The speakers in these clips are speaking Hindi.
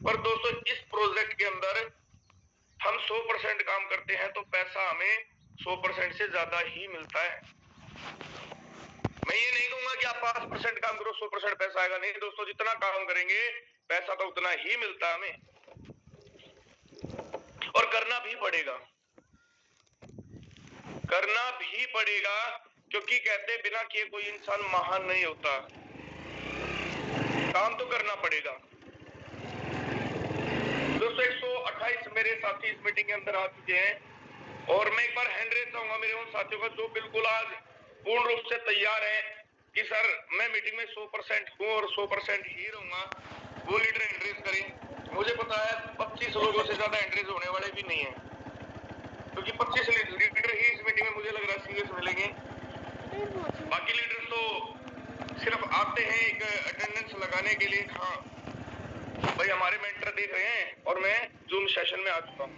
पर दोस्तों इस प्रोजेक्ट के अंदर हम 100% काम करते हैं तो पैसा हमें 100% से ज्यादा ही मिलता है। मैं ये नहीं कहूंगा कि आप 5% काम करो 100% पैसा आएगा, नहीं दोस्तों, जितना काम करेंगे पैसा तो उतना ही मिलता है हमें, और करना भी पड़ेगा, करना भी पड़ेगा, क्योंकि कहते बिना किए कोई इंसान महान नहीं होता, काम तो करना पड़ेगा। दोस्तों 128 मेरे साथी इस मीटिंग के अंदर आ चुके हैं, और मैं एक बार हैंड रेज चाहूंगा मेरे उन साथियों का जो बिल्कुल आज पूर्ण रूप से तैयार है कि सर मैं मीटिंग में 100% हूँ और 100% ही रहूंगा, वो लीडर हैंड रेज करें। मुझे पता है 25 लोगों से ज्यादा हैंड रेज होने वाले भी नहीं है, क्योंकि 25 लीडर ही इस मीटिंग में मुझे लग रहा है सीरियस मिलेंगे। बाकी लीडर्स तो सिर्फ आते हैं एक अटेंडेंस लगाने के लिए, हाँ भाई हमारे मेंटर देख रहे हैं और मैं जूम सेशन में आ चुका हूँ।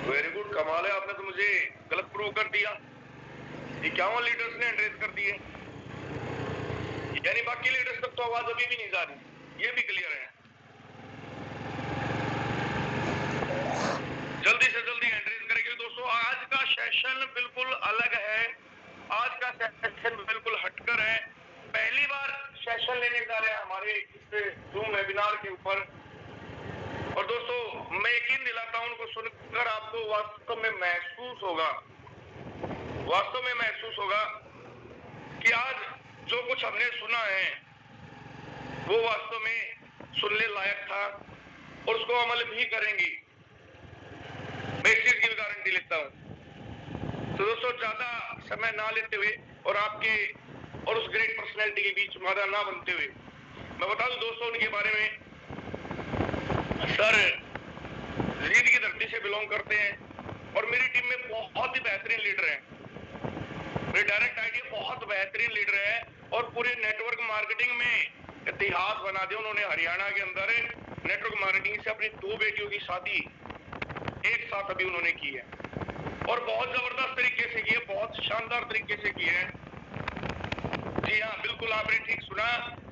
वेरी गुड, कमाल है, आपने तो मुझे गलत प्रूव कर दिया। 51 लीडर्स ने एंड्रेस कर दिए, यानी बाकी लीडर्स तक तो आवाज अभी भी नहीं जा रही, ये भी क्लियर है। जल्दी से जल्दी एंड्रेस करेंगे दोस्तों। आज का सेशन बिल्कुल अलग है, आज का सेशन बिल्कुल हटकर है, पहली बार सेशन लेने जा रहे हैं हमारे इस जूम वेबिनार के ऊपर। और दोस्तों मैं यकीन दिलाता हूं, उनको सुनकर आपको वास्तव में महसूस होगा कि आज जो कुछ हमने सुना है वो वास्तव में सुनने लायक था, और उसको अमल भी करेंगे, मैं इस चीज की भी गारंटी लेता हूं। तो दोस्तों ज्यादा समय ना लेते हुए और आपके और उस ग्रेट पर्सनैलिटी के बीच बाधा ना बनते हुए मैं बता दूं दोस्तों उनके बारे में। सर जींद की धरती से बिलोंग करते हैं और मेरी टीम में बहुत ही बेहतरीन लीडर हैं, मेरे डायरेक्ट आइडिया बहुत बेहतरीन लीडर है, और पूरे नेटवर्क मार्केटिंग में इतिहास बना दिया उन्होंने। हरियाणा के अंदर नेटवर्क मार्केटिंग से अपनी 2 बेटियों की शादी एक साथ अभी उन्होंने की है, और बहुत जबरदस्त तरीके से की है, बहुत शानदार तरीके से की है। जी हाँ, बिल्कुल आपने ठीक सुना,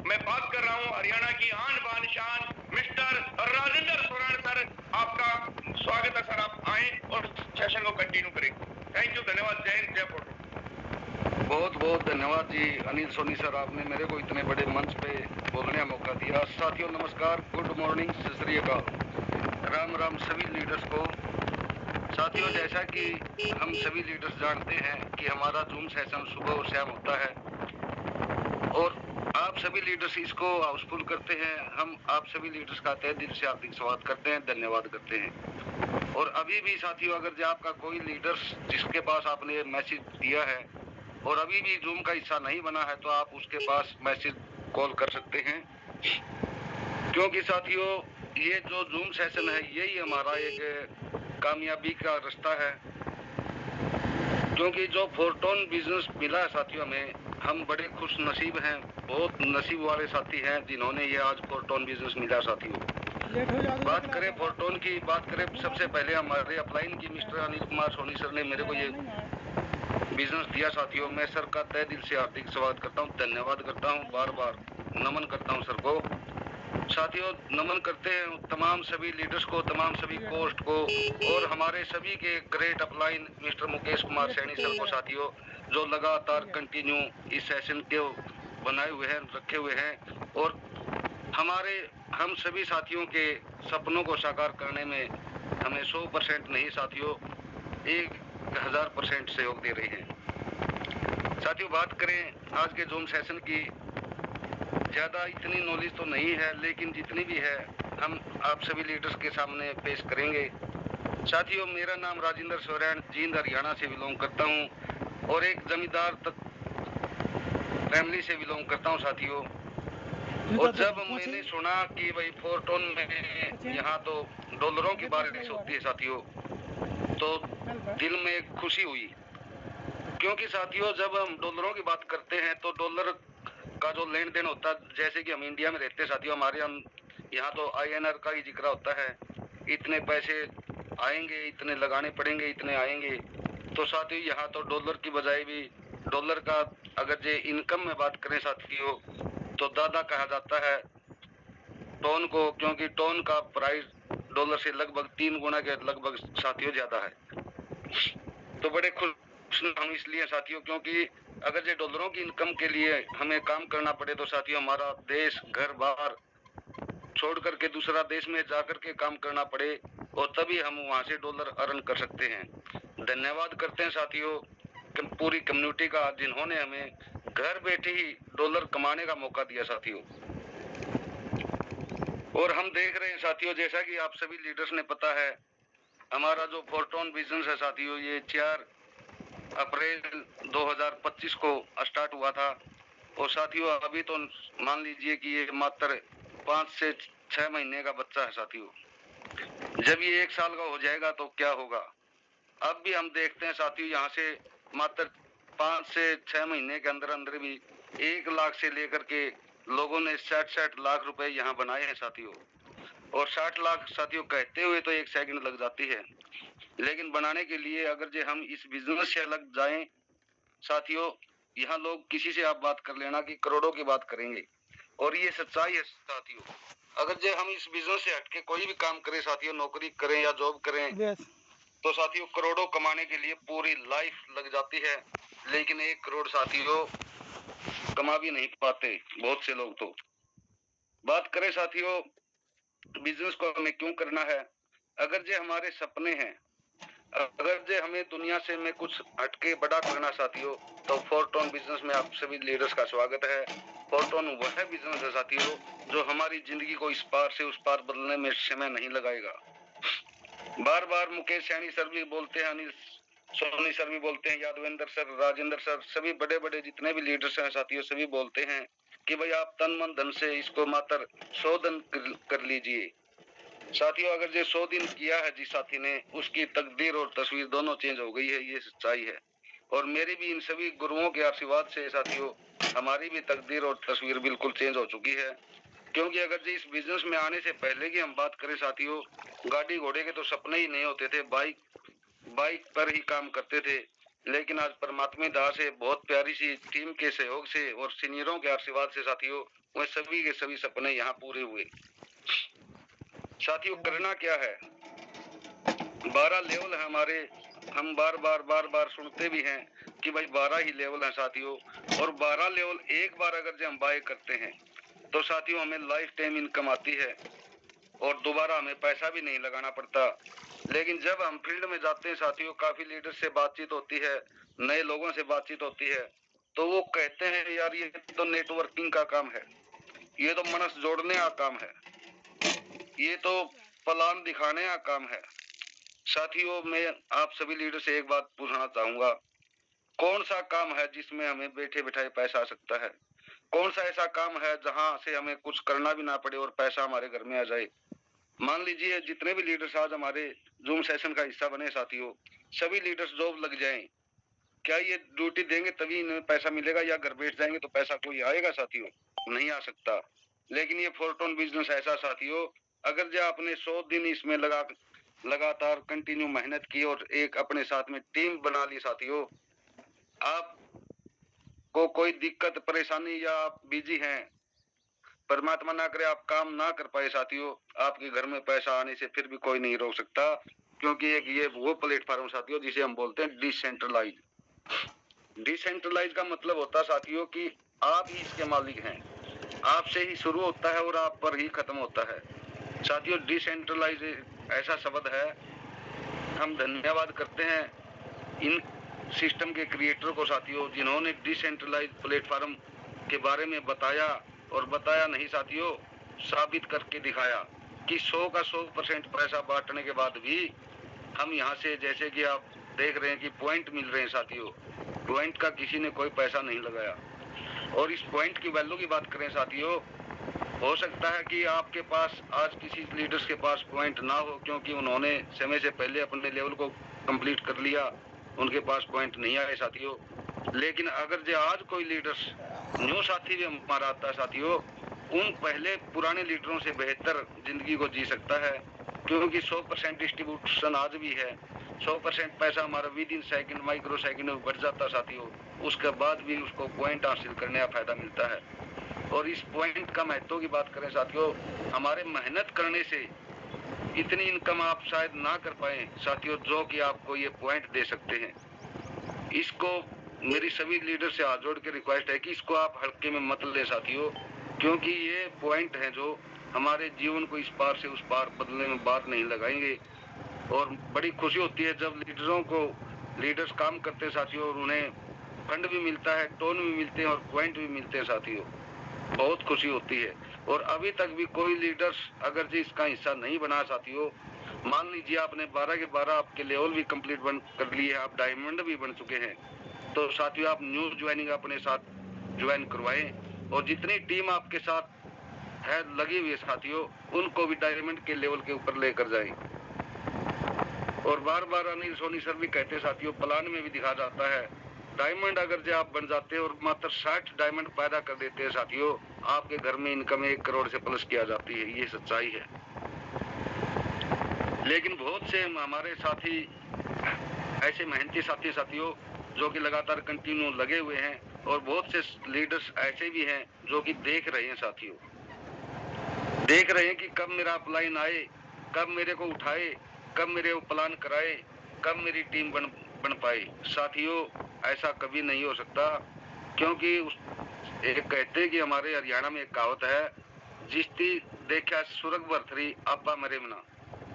मैं बात कर रहा हूँ हरियाणा की आन बान शान मिस्टर राजेंद्र सोरेन सर। आपका स्वागत है सर, आप आए और सेशन को कंटिन्यू करें। थैंक यू, धन्यवाद, जय हिंद, जय फोटो। बहुत बहुत धन्यवाद जी अनिल सोनी सर, आपने मेरे को इतने बड़े मंच पे बोलने का मौका दिया। साथियों नमस्कार, गुड मॉर्निंग, सत श्री अकाल, राम राम सभी लीडर्स को। साथियों जैसा कि हम सभी लीडर्स जानते हैं कि हमारा जूम सेशन सुबह और शाम होता है, और आप सभी लीडर्स इसको हाउसफुल करते हैं। हम आप सभी लीडर्स का तहे दिल से हार्दिक स्वागत करते हैं, धन्यवाद करते हैं। और अभी भी साथियों अगर आपका कोई लीडर्स जिसके पास आपने मैसेज दिया है और अभी भी जूम का हिस्सा नहीं बना है, तो आप उसके पास मैसेज कॉल कर सकते हैं, क्योंकि साथियों ये जो जूम सेशन है यही हमारा एक कामयाबी का रास्ता है। क्योंकि जो फोरटोन बिजनेस मिला है साथियों में, हम बड़े खुश नसीब हैं, बहुत नसीब वाले साथी हैं जिन्होंने ये आज फोरटोन बिजनेस मिला। साथियों बात करें फोरटोन की, बात करें सबसे पहले हमारे अपलाइन की मिस्टर अनिल कुमार सोनी सर ने मेरे को ये बिजनेस दिया। साथियों मैं सर का तहे दिल से हार्दिक स्वागत करता हूँ, धन्यवाद करता हूँ, बार बार नमन करता हूँ सर को। साथियों नमन करते हैं तमाम सभी लीडर्स को, तमाम सभी पोस्ट को, और हमारे सभी के great upline mister Mukesh Kumar Saini sir को साथियों, जो लगातार कंटिन्यू इस सेशन के बनाए हुए हैं, रखे हुए हैं, और हम सभी साथियों के सपनों को साकार करने में हमें 100% नहीं साथियों 1000% सहयोग दे रहे हैं। साथियों बात करें आज के जूम सेशन की, ज्यादा इतनी नॉलेज तो नहीं है, लेकिन जितनी भी है हम आप सभी लीडर्स के सामने पेश करेंगे। साथियों मेरा नाम राजेंद्र सोरेन, जींद हरियाणा से बिलोंग करता हूं, और एक जमींदार फैमिली से बिलोंग करता हूं साथियों। और जब मैंने सुना कि भाई फोरटोन में यहाँ तो डॉलरों की बारिश होती है साथियों, तो दिल में एक खुशी हुई, क्योंकि साथियों जब हम डॉलरों की बात करते हैं तो डॉलर का जो लेन देन होता है, जैसे कि हम इंडिया में रहते हैं साथियों, हमारे यहाँ तो INR का ही जिक्र होता है, इतने पैसे आएंगे, इतने लगाने पड़ेंगे, इतने आएंगे। तो साथियों यहाँ तो डॉलर की बजाय भी डॉलर का अगर जे इनकम में बात करें साथियों, तो दादा कहा जाता है टोन को, क्योंकि टोन का प्राइस डॉलर से लगभग 3 गुना के लगभग साथियों ज्यादा है। तो बड़े खुश हम इसलिए साथियों, क्योंकि अगर ये डॉलरों की इनकम के लिए हमें काम करना पड़े तो साथियों हमारा देश घर बार छोड़ करके दूसरा देश में जाकर के काम करना पड़े, और तभी हम वहां से डॉलर अर्न कर सकते हैं। धन्यवाद करते हैं साथियों पूरी कम्युनिटी का, जिन्होंने हमें घर बैठे ही डॉलर कमाने का मौका दिया साथियों। और हम देख रहे हैं साथियों, जैसा कि आप सभी लीडर्स ने पता है, हमारा जो फोर्टोन बिजनेस है साथियों, ये 4 अप्रैल 2025 को स्टार्ट हुआ था। और साथियों अभी तो मान लीजिए कि ये मात्र 5 से 6 महीने का बच्चा है साथियों। जब ये 1 साल का हो जाएगा तो क्या होगा। अब भी हम देखते हैं साथियों, यहाँ से मात्र 5 से 6 महीने के अंदर अंदर भी 1 लाख से लेकर के लोगों ने 60 लाख रुपए यहाँ बनाए हैं साथियों। और 60 लाख साथियों कहते हुए तो 1 सेकंड लग जाती है, लेकिन बनाने के लिए अगर जो हम इस बिजनेस से अलग जाएं साथियों, यहाँ लोग किसी से आप बात कर लेना कि करोड़ों की बात करेंगे, और ये सच्चाई है साथियों। अगर जो हम इस बिजनेस से हटके कोई भी काम करें साथियों, नौकरी करें या जॉब करें, तो साथियों करोड़ों कमाने के लिए पूरी लाइफ लग जाती है, लेकिन 1 करोड़ साथियों कमा भी नहीं पाते बहुत से लोग। तो बात करें साथियों बिजनेस को हमें क्यों करना है। अगर जो हमारे सपने हैं, अगर जो हमें दुनिया से में कुछ हटके बड़ा करना साथियों, तो फोर्टोन बिजनेस में आप सभी लीडर्स का स्वागत है। फोर्टोन वह बिजनेस है साथियों जो हमारी जिंदगी को इस पार से उस पार बदलने में समय नहीं लगाएगा। बार बार मुकेश सैनी सर भी बोलते हैं, अनिल सोनी सर भी बोलते हैं, यादवेंद्र सर, राजेंद्र सर, सभी बड़े बड़े जितने भी लीडर्स हैं साथियों, सभी बोलते हैं कि भाई आप तन मन धन से इसको मात्र 100 दिन कर लीजिए साथियों। अगर जो 100 दिन किया है जिस साथी ने, उसकी तकदीर और तस्वीर दोनों चेंज हो गई है, ये सच्चाई है। और मेरी भी इन सभी गुरुओं के आशीर्वाद से साथियों हमारी भी तकदीर और तस्वीर बिल्कुल चेंज हो चुकी है। क्योंकि अगर जो इस बिजनेस में आने से पहले की हम बात करें साथियों, गाड़ी घोड़े के तो सपने ही नहीं होते थे, बाइक पर ही काम करते थे। लेकिन आज परमात्मा दास से बहुत प्यारी सी टीम के सहयोग से और सीनियरों के आशीर्वाद से साथियों वह सभी के सभी सपने यहाँ पूरे हुए। साथियों करना क्या है, 12 लेवल है हमारे। हम बार बार सुनते भी हैं कि भाई 12 ही लेवल है साथियों, और 12 लेवल एक बार अगर जो हम बाय करते हैं तो साथियों हमें लाइफ टाइम इनकम आती है और दोबारा हमें पैसा भी नहीं लगाना पड़ता। लेकिन जब हम फील्ड में जाते हैं साथियों, काफी लीडर से बातचीत होती है, नए लोगों से बातचीत होती है, तो वो कहते हैं यार ये तो नेटवर्किंग का काम है, ये तो मनस जोड़ने का काम है, ये तो प्लान दिखाने का काम है। साथियों मैं आप सभी लीडर से एक बात पूछना चाहूंगा, कौन सा काम है जिसमें हमें बैठे बैठाए पैसा आ सकता है। कौन सा ऐसा काम है जहां से हमें कुछ करना भी ना पड़े और पैसा हमारे घर में आ जाए। मान लीजिए जितने भी लीडर्स आज हमारे जूम सेशन का हिस्सा बने साथियों, सभी लीडर्स जॉब लग जाएं, क्या ये ड्यूटी देंगे तभी इन्हें पैसा मिलेगा, या घर बैठ जाएंगे तो पैसा कोई आएगा साथियों, नहीं आ सकता। लेकिन ये फोर्टोन बिजनेस ऐसा साथियों, अगर जो आपने 100 दिन इसमें लगातार कंटिन्यू मेहनत की और एक अपने साथ में टीम बना ली साथियों, आप को कोई दिक्कत परेशानी या आप बिजी हैं, परमात्मा ना करे आप काम ना कर पाए साथियों, आपके घर में पैसा आने से फिर भी कोई नहीं रोक सकता। क्योंकि एक ये वो प्लेटफॉर्म साथियों जिसे हम बोलते हैं डिसेंट्रलाइज। डिसेंट्रलाइज का मतलब होता है साथियों कि आप ही इसके मालिक हैं, आपसे ही शुरू होता है और आप पर ही खत्म होता है साथियों। डिसेंट्रलाइज ऐसा शब्द है, हम धन्यवाद करते हैं इन सिस्टम के क्रिएटर को साथियों, जिन्होंने डिसेंट्रलाइज प्लेटफॉर्म के बारे में बताया, और बताया नहीं साथियों, साबित करके दिखाया कि 100 का 100% पैसा बांटने के बाद भी हम यहाँ से, जैसे कि आप देख रहे हैं कि पॉइंट मिल रहे हैं साथियों, पॉइंट का किसी ने कोई पैसा नहीं लगाया। और इस पॉइंट की वैल्यू की बात करें साथियों, हो सकता है कि आपके पास आज किसी लीडर्स के पास पॉइंट ना हो, क्योंकि उन्होंने समय से पहले अपने लेवल को कंप्लीट कर लिया, उनके पास पॉइंट नहीं आए साथियों। लेकिन अगर जो आज कोई लीडर्स न्यू साथी भी हमारा आता है साथियों, उन पहले पुराने लीडरों से बेहतर जिंदगी को जी सकता है, क्योंकि 100% डिस्ट्रीब्यूशन आज भी है। 100% पैसा हमारा with in second, micro second में बढ़ जाता है साथियों, उसके बाद भी उसको पॉइंट हासिल करने का फायदा मिलता है। और इस पॉइंट का महत्व की बात करें साथियों, हमारे मेहनत करने से इतनी इनकम आप शायद ना कर पाए साथियों, जो कि आपको ये पॉइंट दे सकते हैं। इसको मेरी सभी लीडर से हाथ जोड़ के रिक्वेस्ट है कि इसको आप हल्के में मत ले साथियों, क्योंकि ये पॉइंट है जो हमारे जीवन को इस पार से उस पार बदलने में बात नहीं लगाएंगे। और बड़ी खुशी होती है जब लीडर्स काम करते हैं साथियों, और उन्हें फंड भी मिलता है, टोन भी मिलते हैं और पॉइंट भी मिलते हैं साथियों, बहुत खुशी होती है। और अभी तक भी कोई लीडर्स अगर जी इसका हिस्सा नहीं बना साथियों, मान लीजिए आपने 12 के 12 आपके लेवल भी कंप्लीट कर लिए, आप डायमंड भी बन चुके हैं, तो साथियों आप न्यू ज्वाइनिंग अपने साथ ज्वाइन करवाएं और जितनी टीम आपके साथ है लगी हुई है साथियों, उनको भी डायमंड के लेवल के ऊपर लेकर जाएं। और बार बार अनिल सोनी सर भी कहते हैं साथियों, प्लान में भी दिखा जाता है, डायमंड अगर जो आप बन जाते हैं और मात्र 60 डायमंड पैदा कर देते हैं साथियों, आपके घर में इनकम 1 करोड़ से प्लस की आ जाती है, ये सच्चाई है। लेकिन बहुत से हमारे साथी ऐसे मेहनती साथियों जो कि लगातार कंटिन्यू लगे हुए हैं, और बहुत से लीडर्स ऐसे भी हैं जो कि देख रहे हैं साथियों, देख रहे हैं कि कब मेरा अपलाइन आए, कब मेरे को उठाए, कब मेरे को प्लान कराए, कब मेरी टीम बन पाए। साथियों ऐसा कभी नहीं हो सकता, क्योंकि एक कहते हैं कि हमारे हरियाणा में एक कहावत है, जिसती देखा सुरग भरथरी आपा मरे मना।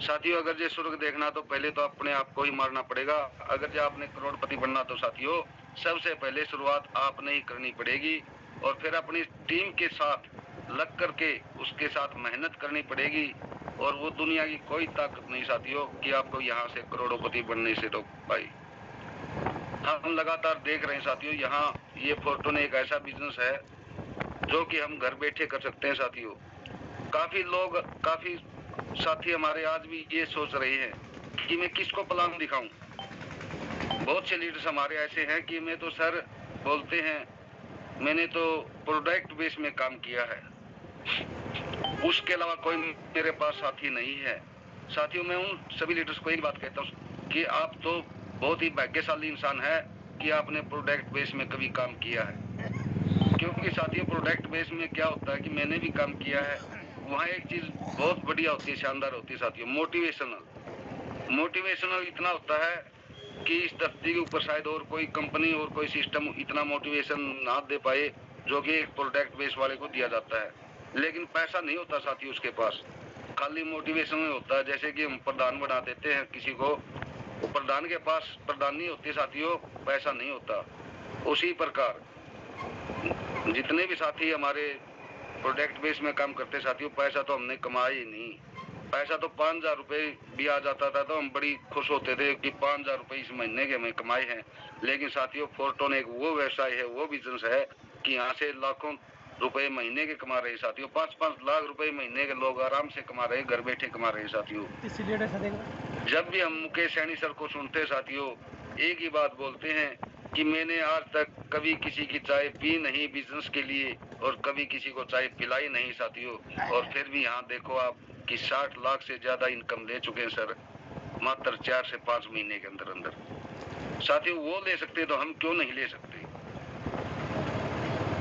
साथियों अगर ये स्वर्ग देखना तो पहले तो अपने आप को ही मारना पड़ेगा। अगर जो आपने करोड़पति बनना तो साथियों सबसे पहले शुरुआत आपने ही करनी पड़ेगी, और फिर अपनी टीम के साथ लग करके उसके साथ मेहनत करनी पड़ेगी, और वो दुनिया की कोई ताकत नहीं साथियों कि आपको यहाँ से करोड़पति बनने से रोक पाई। हम लगातार देख रहे हैं साथियों, यहाँ ये फोर्टून एक ऐसा बिजनेस है जो कि हम घर बैठे कर सकते हैं साथियों। काफी साथी हमारे आज भी ये सोच रहे हैं कि मैं किसको प्लान दिखाऊं। बहुत से लीडर्स हमारे ऐसे हैं कि मैं तो सर बोलते हैं मैंने तो प्रोडक्ट बेस में काम किया है, उसके अलावा कोई मेरे पास साथी नहीं है। साथियों मैं उन सभी लीडर्स को एक बात कहता हूँ कि आप तो बहुत ही भाग्यशाली इंसान है कि आपने प्रोडक्ट बेस में कभी काम किया है, क्योंकि साथियों प्रोडक्ट बेस में क्या होता है कि मैंने भी काम किया है, वहाँ एक चीज बहुत बढ़िया होती है, शानदार होती है साथियों, मोटिवेशनल इतना होता है कि इस धरती के ऊपर शायद और कोई कंपनी और कोई सिस्टम इतना मोटिवेशन ना दे पाए जो कि एक प्रोडक्ट बेस वाले को दिया जाता है। लेकिन पैसा नहीं होता साथियों उसके पास, खाली मोटिवेशन में होता है। जैसे कि हम प्रधान बना देते हैं किसी को, प्रधान के पास प्रधान नहीं होती साथियों, पैसा नहीं होता। उसी प्रकार जितने भी साथी हमारे प्रोडक्ट बेस में काम करते साथियों, पैसा तो हमने कमाया ही नहीं। पैसा तो 5,000 रुपए भी आ जाता था तो हम बड़ी खुश होते थे कि 5,000 रुपए इस महीने के हमें कमाए हैं। लेकिन साथियों फोर्टून एक वो व्यवसाय है, वो बिजनेस है कि यहाँ से लाखों रुपए महीने के कमा रहे साथियों, 5-5 लाख रुपए महीने के लोग आराम से कमा रहे, घर बैठे कमा रहे साथियों। जब भी हम मुकेश सैनी सर को सुनते हैं साथियों, एक ही बात बोलते हैं कि मैंने आज तक कभी किसी की चाय पी नहीं बिजनेस के लिए, और कभी किसी को चाय पिलाई नहीं साथियों। और फिर भी यहाँ देखो आप कि 60 लाख से ज्यादा इनकम ले चुके हैं सर, मात्र 4 से 5 महीने के अंदर अंदर। साथियों वो ले सकते तो हम क्यों नहीं ले सकते?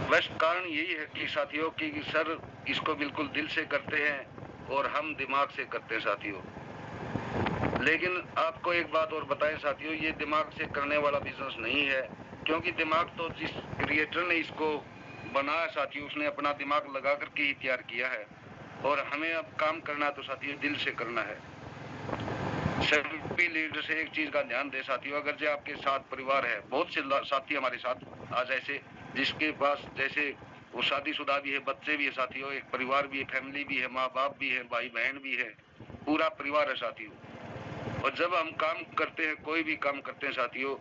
बस कारण यही है कि साथियों कि सर इसको बिल्कुल दिल से करते हैं और हम दिमाग से करते हैं साथियों। लेकिन आपको एक बात और बताएं साथियों, ये दिमाग से करने वाला बिजनेस नहीं है, क्योंकि दिमाग तो जिस क्रिएटर ने इसको बनाया साथियों, उसने अपना दिमाग लगा करके ही तैयार किया है। और हमें अब काम करना तो साथियों दिल से करना है। सभी लीडर से एक चीज का ध्यान दे साथियों, अगर जो आपके साथ परिवार है, बहुत से साथी हमारे साथ आज ऐसे जिसके पास जैसे वो शादीशुदा भी है, बच्चे भी है साथियों, एक परिवार भी है, फैमिली भी है, माँ बाप भी है, भाई बहन भी है, पूरा परिवार है साथियों। और जब हम काम करते हैं, कोई भी काम करते हैं साथियों,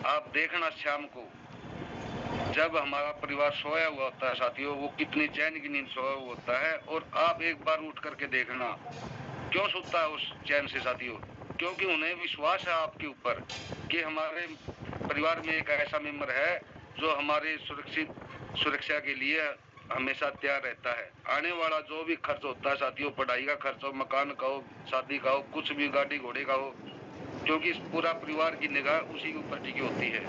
आप देखना शाम को जब हमारा परिवार सोया हुआ होता है साथियों, वो कितनी चैन की नींद सोया हुआ होता है। और आप एक बार उठ करके देखना क्यों सोता है उस चैन से साथियों, क्योंकि उन्हें विश्वास है आपके ऊपर कि हमारे परिवार में एक ऐसा मेंबर है जो हमारे सुरक्षा के लिए हमेशा तैयार रहता है। आने वाला जो भी खर्च होता है साथियों, पढ़ाई का खर्च हो, मकान का हो, शादी का हो, कुछ भी गाड़ी घोड़े का हो, क्योंकि पूरा परिवार की निगाह उसी के ऊपर टिकी होती है।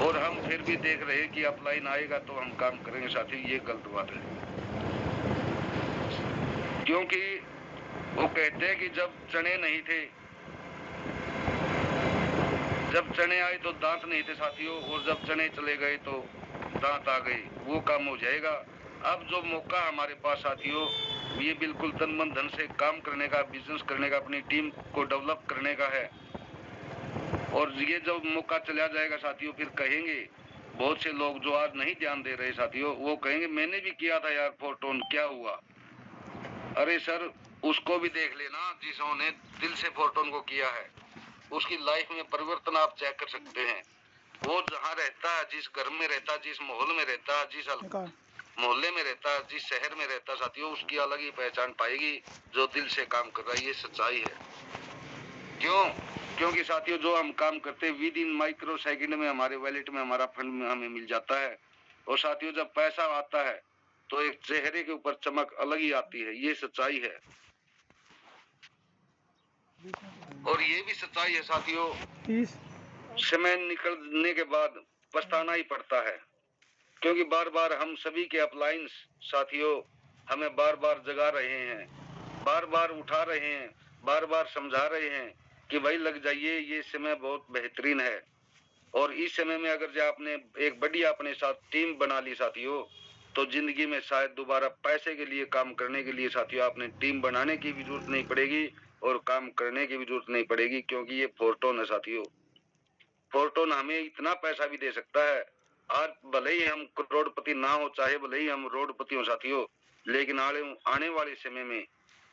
और हम फिर भी देख रहे हैं कि अपलाइन आएगा तो हम काम करेंगे साथियों, ये गलत बात है। क्योंकि वो कहते हैं कि जब चने नहीं थे, जब चने आए तो दांत नहीं थे साथियों, और जब चने चले गए तो दांत आ गए। वो काम हो जाएगा। अब जो मौका हमारे पास साथियों, ये बिल्कुल तन मन धन से काम करने का, बिजनेस करने का, अपनी टीम को डेवलप करने का है। और ये जब मौका चला जाएगा साथियों, फिर कहेंगे बहुत से लोग जो आज नहीं ध्यान दे रहे साथियों, वो कहेंगे मैंने भी किया था यार फोरटोन, क्या हुआ? अरे सर, उसको भी देख लेना जिसने दिल से फोरटोन को किया है। उसकी लाइफ में परिवर्तन आप चेक कर सकते हैं। वो जहाँ रहता है, जिस घर में रहता है, जिस माहौल में रहता है, जिस मोहल्ले में रहता है, जिस शहर में रहता है साथियों, उसकी अलग ही पहचान पाएगी जो दिल से काम कर रहा है। ये सच्चाई है। क्यों? क्योंकि साथियों जो हम काम करते हैं विद इन माइक्रो सेकंड में हमारे वॉलेट में, हमारा फंड में हमें मिल जाता है। और साथियों जब पैसा आता है तो एक चेहरे के ऊपर चमक अलग ही आती है। ये सच्चाई है। और ये भी सच्चाई है साथियों, समय निकलने के बाद पछताना ही पड़ता है। क्योंकि बार बार हम सभी के अपलाइंस साथियों हमें बार बार जगा रहे हैं, बार बार उठा रहे हैं, बार बार समझा रहे हैं कि भाई लग जाइए, ये समय बहुत बेहतरीन है। और इस समय में अगर जो आपने एक बढ़िया अपने साथ टीम बना ली साथियों, तो जिंदगी में शायद दोबारा पैसे के लिए काम करने के लिए साथियों आपने टीम बनाने की भी जरूरत नहीं पड़ेगी और काम करने की भी जरूरत नहीं पड़ेगी। क्योंकि ये फोरटोन है साथियों। फोरटोन हमें इतना पैसा भी दे सकता है। आज भले ही हम करोड़पति ना हो, चाहे भले ही हम रोडपति हो साथियों, लेकिन आने वाले समय में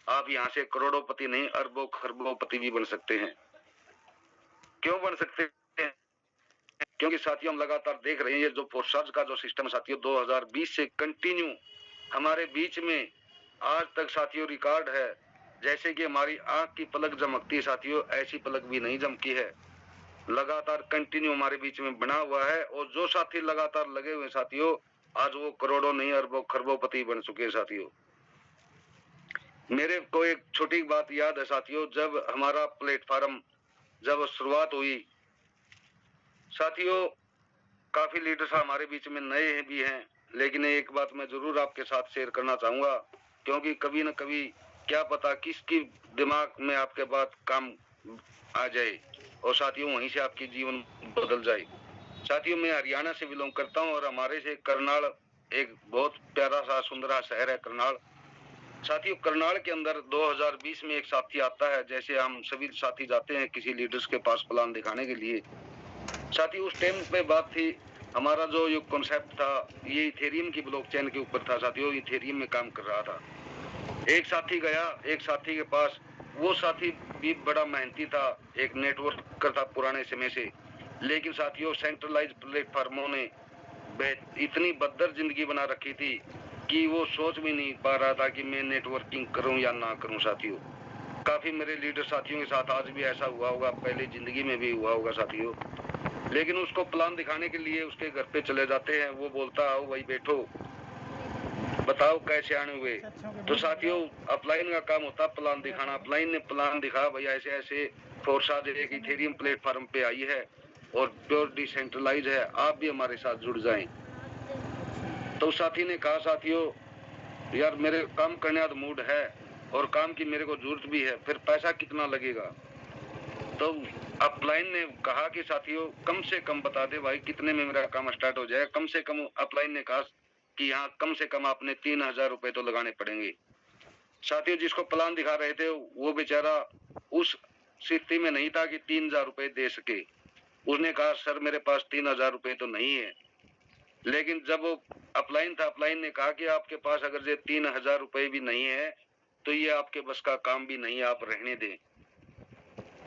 आप यहाँ से करोड़ोंपति नहीं, अरबों खरबोंपति भी बन सकते हैं। क्यों बन सकते हैं? क्योंकि साथियों हम लगातार देख रहे हैं ये जो फोर्साज का जो सिस्टम साथियों 2020 से कंटिन्यू हमारे बीच में आज तक साथियों रिकॉर्ड है। जैसे कि हमारी आंख की पलक चमकती है साथियों, ऐसी पलक भी नहीं चमकी है। लगातार कंटिन्यू हमारे बीच में बना हुआ है। और जो साथी लगातार लगे हुए साथियों, आज वो करोड़ों नहीं अरबों खरबोंपति बन चुके हैं साथियों। मेरे को एक छोटी बात याद है साथियों, जब हमारा प्लेटफार्म जब शुरुआत हुई साथियों, काफी लीडर्स हमारे बीच में नए भी हैं, लेकिन एक बात मैं जरूर आपके साथ शेयर करना चाहूंगा, क्योंकि कभी न कभी क्या पता किसकी दिमाग में आपके बात काम आ जाए और साथियों वहीं से आपकी जीवन बदल जाए। साथियों मैं हरियाणा से बिलोंग करता हूं और हमारे से करनाल एक बहुत प्यारा सा सुंदर शहर है करनाल। साथियों करनाल के अंदर 2020 में एक साथी आता है। जैसे हम सभी साथी जाते हैं किसी लीडर्स के पास प्लान दिखाने के लिए, साथी उस टाइम पे बात थी, हमारा जो ये कॉन्सेप्ट था ये इथेरियम की ब्लॉकचेन के ऊपर था साथियों, इथेरियम में काम कर रहा था। एक साथी गया, एक साथी के पास, वो साथी भी बड़ा मेहनती था, एक नेटवर्कर था पुराने समय से, लेकिन साथियों सेंट्रलाइज प्लेटफार्मों ने इतनी बदतर जिंदगी बना रखी थी कि वो सोच भी नहीं पा रहा था कि मैं नेटवर्किंग करूं या ना करूं साथियों। काफी मेरे लीडर साथियों के साथ आज भी ऐसा हुआ होगा, पहले जिंदगी में भी हुआ होगा साथियों। लेकिन उसको प्लान दिखाने के लिए उसके घर पे चले जाते हैं, वो बोलता आओ भाई बैठो, बताओ कैसे आने हुए। तो साथियों अपलाइन का काम होता प्लान दिखाना। अपलाइन ने प्लान दिखा, भैया ऐसे ऐसे फोर्साज एक इथेरियम प्लेटफार्म पे आई है और प्योर डिसेंट्रलाइज है, आप भी हमारे साथ जुड़ जाएं। तो साथी ने कहा साथियों यार मेरे काम करने का मूड है और काम की मेरे को जरूरत भी है, फिर पैसा कितना लगेगा? तो अपलाइन ने कहा कि साथियों कम से कम बता दे भाई कितने में मेरा काम स्टार्ट हो जाए। कम से कम अपलाइन ने कहा कि यहाँ कम से कम आपने 3000 रुपए तो लगाने पड़ेंगे। साथियों जिसको प्लान दिखा रहे थे वो बेचारा उस स्थिति में नहीं था कि 3000 रुपए दे सके। उसने कहा सर मेरे पास 3000 रुपए तो नहीं है। लेकिन जब वो अपलाइन था, अपलाइन ने कहा कि आपके पास अगर ये 3000 रुपए भी नहीं है तो ये आपके बस का काम भी नहीं है, आप रहने दें।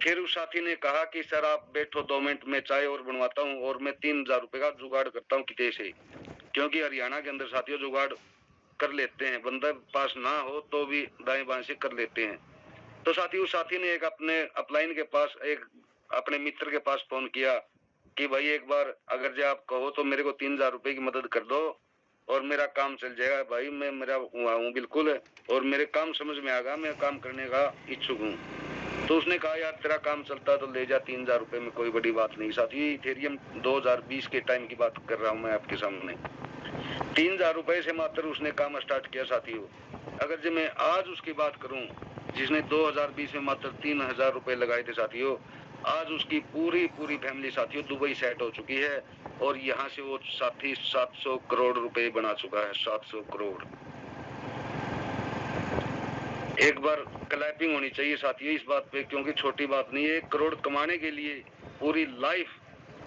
फिर उस साथी ने कहा कि सर आप बैठो 2 मिनट में चाय और बनवाता हूँ और मैं 3000 रुपए का जुगाड़ करता हूँ किते से। क्योंकि हरियाणा के अंदर साथियों जुगाड़ कर लेते हैं, बंदा पास ना हो तो भी दाएं बाएं से कर लेते हैं। तो साथी उस साथी ने एक अपने अपलाइन के पास एक अपने मित्र के पास फोन किया कि भाई एक बार अगर जो आप कहो तो मेरे को 3000 रुपए की मदद कर दो और मेरा काम चल जाएगा। भाई मैं मेरा हुआ हूँ बिल्कुल और मेरे काम समझ में आ गया, मैं काम करने का इच्छुक हूँ। तो उसने कहा यार तेरा काम चलता तो ले जा 3000 रुपए में, कोई बड़ी बात नहीं साथियों। इथेरियम 2020 के टाइम की बात कर रहा हूं मैं आपके सामने। 3000 रुपए से मात्र उसने काम स्टार्ट किया साथियों। अगर जो मैं आज उसकी बात करूं, जिसने 2020 में मात्र 3000 रुपए लगाए थे साथियों, आज उसकी पूरी फैमिली साथियों दुबई सेट हो चुकी है और यहाँ से वो साथी 700 करोड़ रुपए बना चुका है। 700 करोड़। एक बार क्लैपिंग होनी चाहिए साथियों इस बात पे, क्योंकि छोटी बात नहीं है। 1 करोड़ कमाने के लिए पूरी लाइफ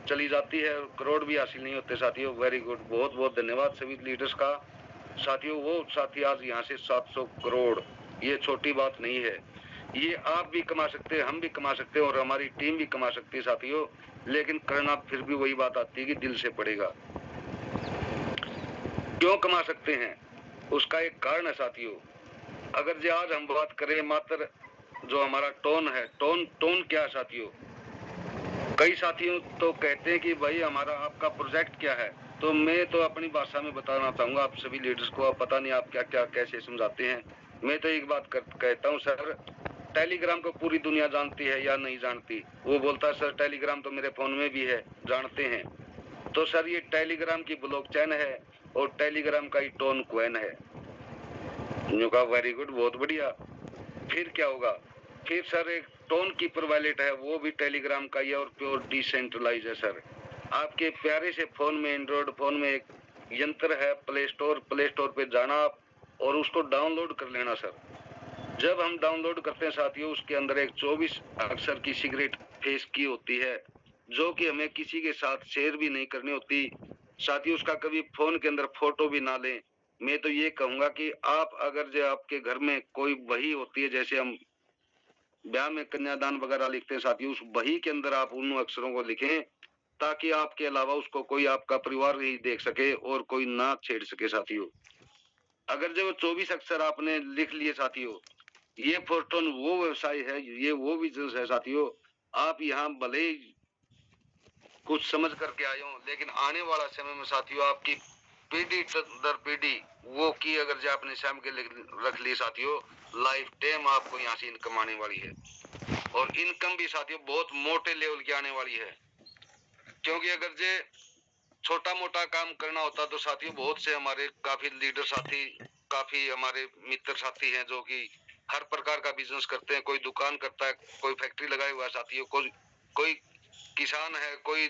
चली जाती है और करोड़ भी हासिल नहीं होते साथियों। वेरी गुड, बहुत बहुत धन्यवाद सभी लीडर्स का साथियों। वो साथी आज यहाँ से 700 करोड़, ये छोटी बात नहीं है। ये आप भी कमा सकते हैं, हम भी कमा सकते हैं और हमारी टीम भी कमा सकती है साथियों, लेकिन करना फिर भी वही बात आती है कि दिल से पड़ेगा। क्यों कमा सकते हैं, उसका एक कारण है साथियों। अगर जो आज हम बात करें मात्र जो हमारा टोन है, टोन क्या है साथियों। कई साथियों तो कहते हैं कि भाई हमारा आपका प्रोजेक्ट क्या है, तो मैं तो अपनी भाषा में बताना चाहूंगा आप सभी लीडर्स को। आप पता नहीं आप क्या क्या कैसे समझाते हैं। मैं तो एक बात कहता हूँ सर, टेलीग्राम को पूरी दुनिया जानती है या नहीं जानती। वो बोलता है सर टेलीग्राम तो मेरे फोन में भी है, जानते हैं। तो सर ये टेलीग्राम की ब्लॉकचेन है और टेलीग्राम का ही टोन कॉइन है। का वेरी गुड, बहुत बढ़िया। फिर क्या होगा, फिर सर एक टोन कीपर वॉलेट है, वो भी टेलीग्राम का ही और प्योर डिसेंट्रलाइज है सर। आपके प्यारे से फोन में, एंड्रॉइड फोन में एक यंत्र है प्ले स्टोर पे जाना आप और उसको डाउनलोड कर लेना सर। जब हम डाउनलोड करते हैं साथियों, उसके अंदर एक 24 अक्षर की सीक्रेट फेस की होती है, जो कि हमें किसी के साथ शेयर भी नहीं करनी होती साथियों। उसका कभी फोन के अंदर फोटो भी ना लें। मैं तो ये कहूंगा कि आप अगर जो आपके घर में कोई बही होती है, जैसे हम ब्याह में कन्यादान वगैरह लिखते हैं साथियों, उस बही के अंदर आप उन अक्षरों को लिखें ताकि आपके अलावा उसको कोई आपका परिवार नहीं देख सके और कोई ना छेड़ सके साथियों। अगर जो 24 अक्षर आपने लिख लिए साथियों, ये फोर्टून वो व्यवसाय है, ये वो बिजनेस है साथियों। आप यहाँ भले कुछ समझ करके आए हो, लेकिन आने वाला समय में साथियों आपकी पीढ़ी दर पीढ़ी वो की अगर जो आपने शाम के रख ली साथियों, लाइफ टाइम आपको यहाँ से इनकम आने वाली है। और इनकम भी साथियों बहुत मोटे लेवल की आने वाली है। क्योंकि अगर जे छोटा मोटा काम करना होता तो साथियों बहुत से हमारे काफी लीडर साथी, काफी हमारे मित्र साथी हैं जो कि हर प्रकार का बिजनेस करते हैं। कोई दुकान करता है, कोई फैक्ट्री लगाए हुआ है साथियों, कोई किसान है, कोई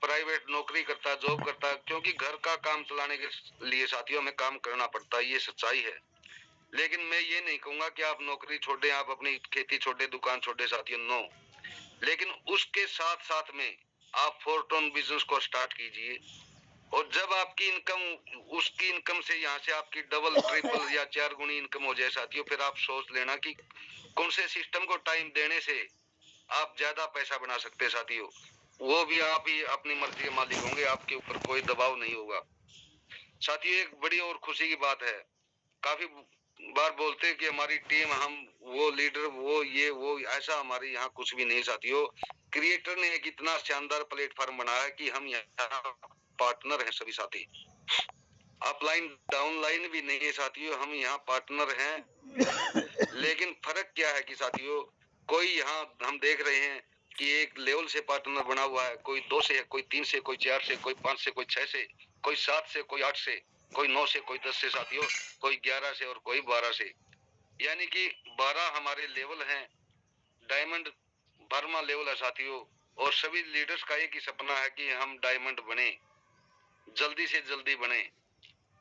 प्राइवेट नौकरी करता है, जॉब करता है। क्योंकि घर का काम चलाने के लिए साथियों हमें काम करना पड़ता है, ये सच्चाई है। लेकिन मैं ये नहीं कहूंगा कि आप नौकरी छोड़े, आप अपनी खेती छोड़े, दुकान छोड़े साथियों, नो। लेकिन उसके साथ साथ में आप फोर्टून बिजनेस को स्टार्ट कीजिए और जब आपकी इनकम, उसकी इनकम से यहाँ से आपकी डबल ट्रिपल या 4 गुनी इनकम हो जाए साथियों, फिर आप सोच लेना कि कौन से सिस्टम को टाइम देने से आप ज्यादा पैसा बना सकते हैं साथियों। वो भी आप ही अपनी मर्जी के मालिक होंगे, आपके ऊपर कोई दबाव नहीं होगा साथियों। एक बड़ी और खुशी की बात है, काफी बार बोलते हैं कि हमारी टीम, हम वो लीडर, वो ये वो, ऐसा हमारे यहाँ कुछ भी नहीं साथियों। क्रिएटर ने एक इतना शानदार प्लेटफॉर्म बनाया है कि हम यहाँ पार्टनर हैं सभी साथी। अपलाइन डाउनलाइन भी नहीं है साथियों, हम यहाँ पार्टनर हैं। लेकिन फर्क क्या है कि साथियों, कोई यहाँ हम देख रहे हैं कि एक लेवल से पार्टनर बना हुआ है, कोई 2 से, कोई 3 से, कोई 4 से, कोई 5 से, कोई 6 से, कोई 7 से, कोई 8 से, कोई 9 से, कोई 10 से साथियों, कोई 11 से और कोई 12 से। यानी कि 12 हमारे लेवल हैं। डायमंड 12वां लेवल है साथियों। और सभी लीडर्स का एक ही सपना है कि हम डायमंड बने, जल्दी से जल्दी बने।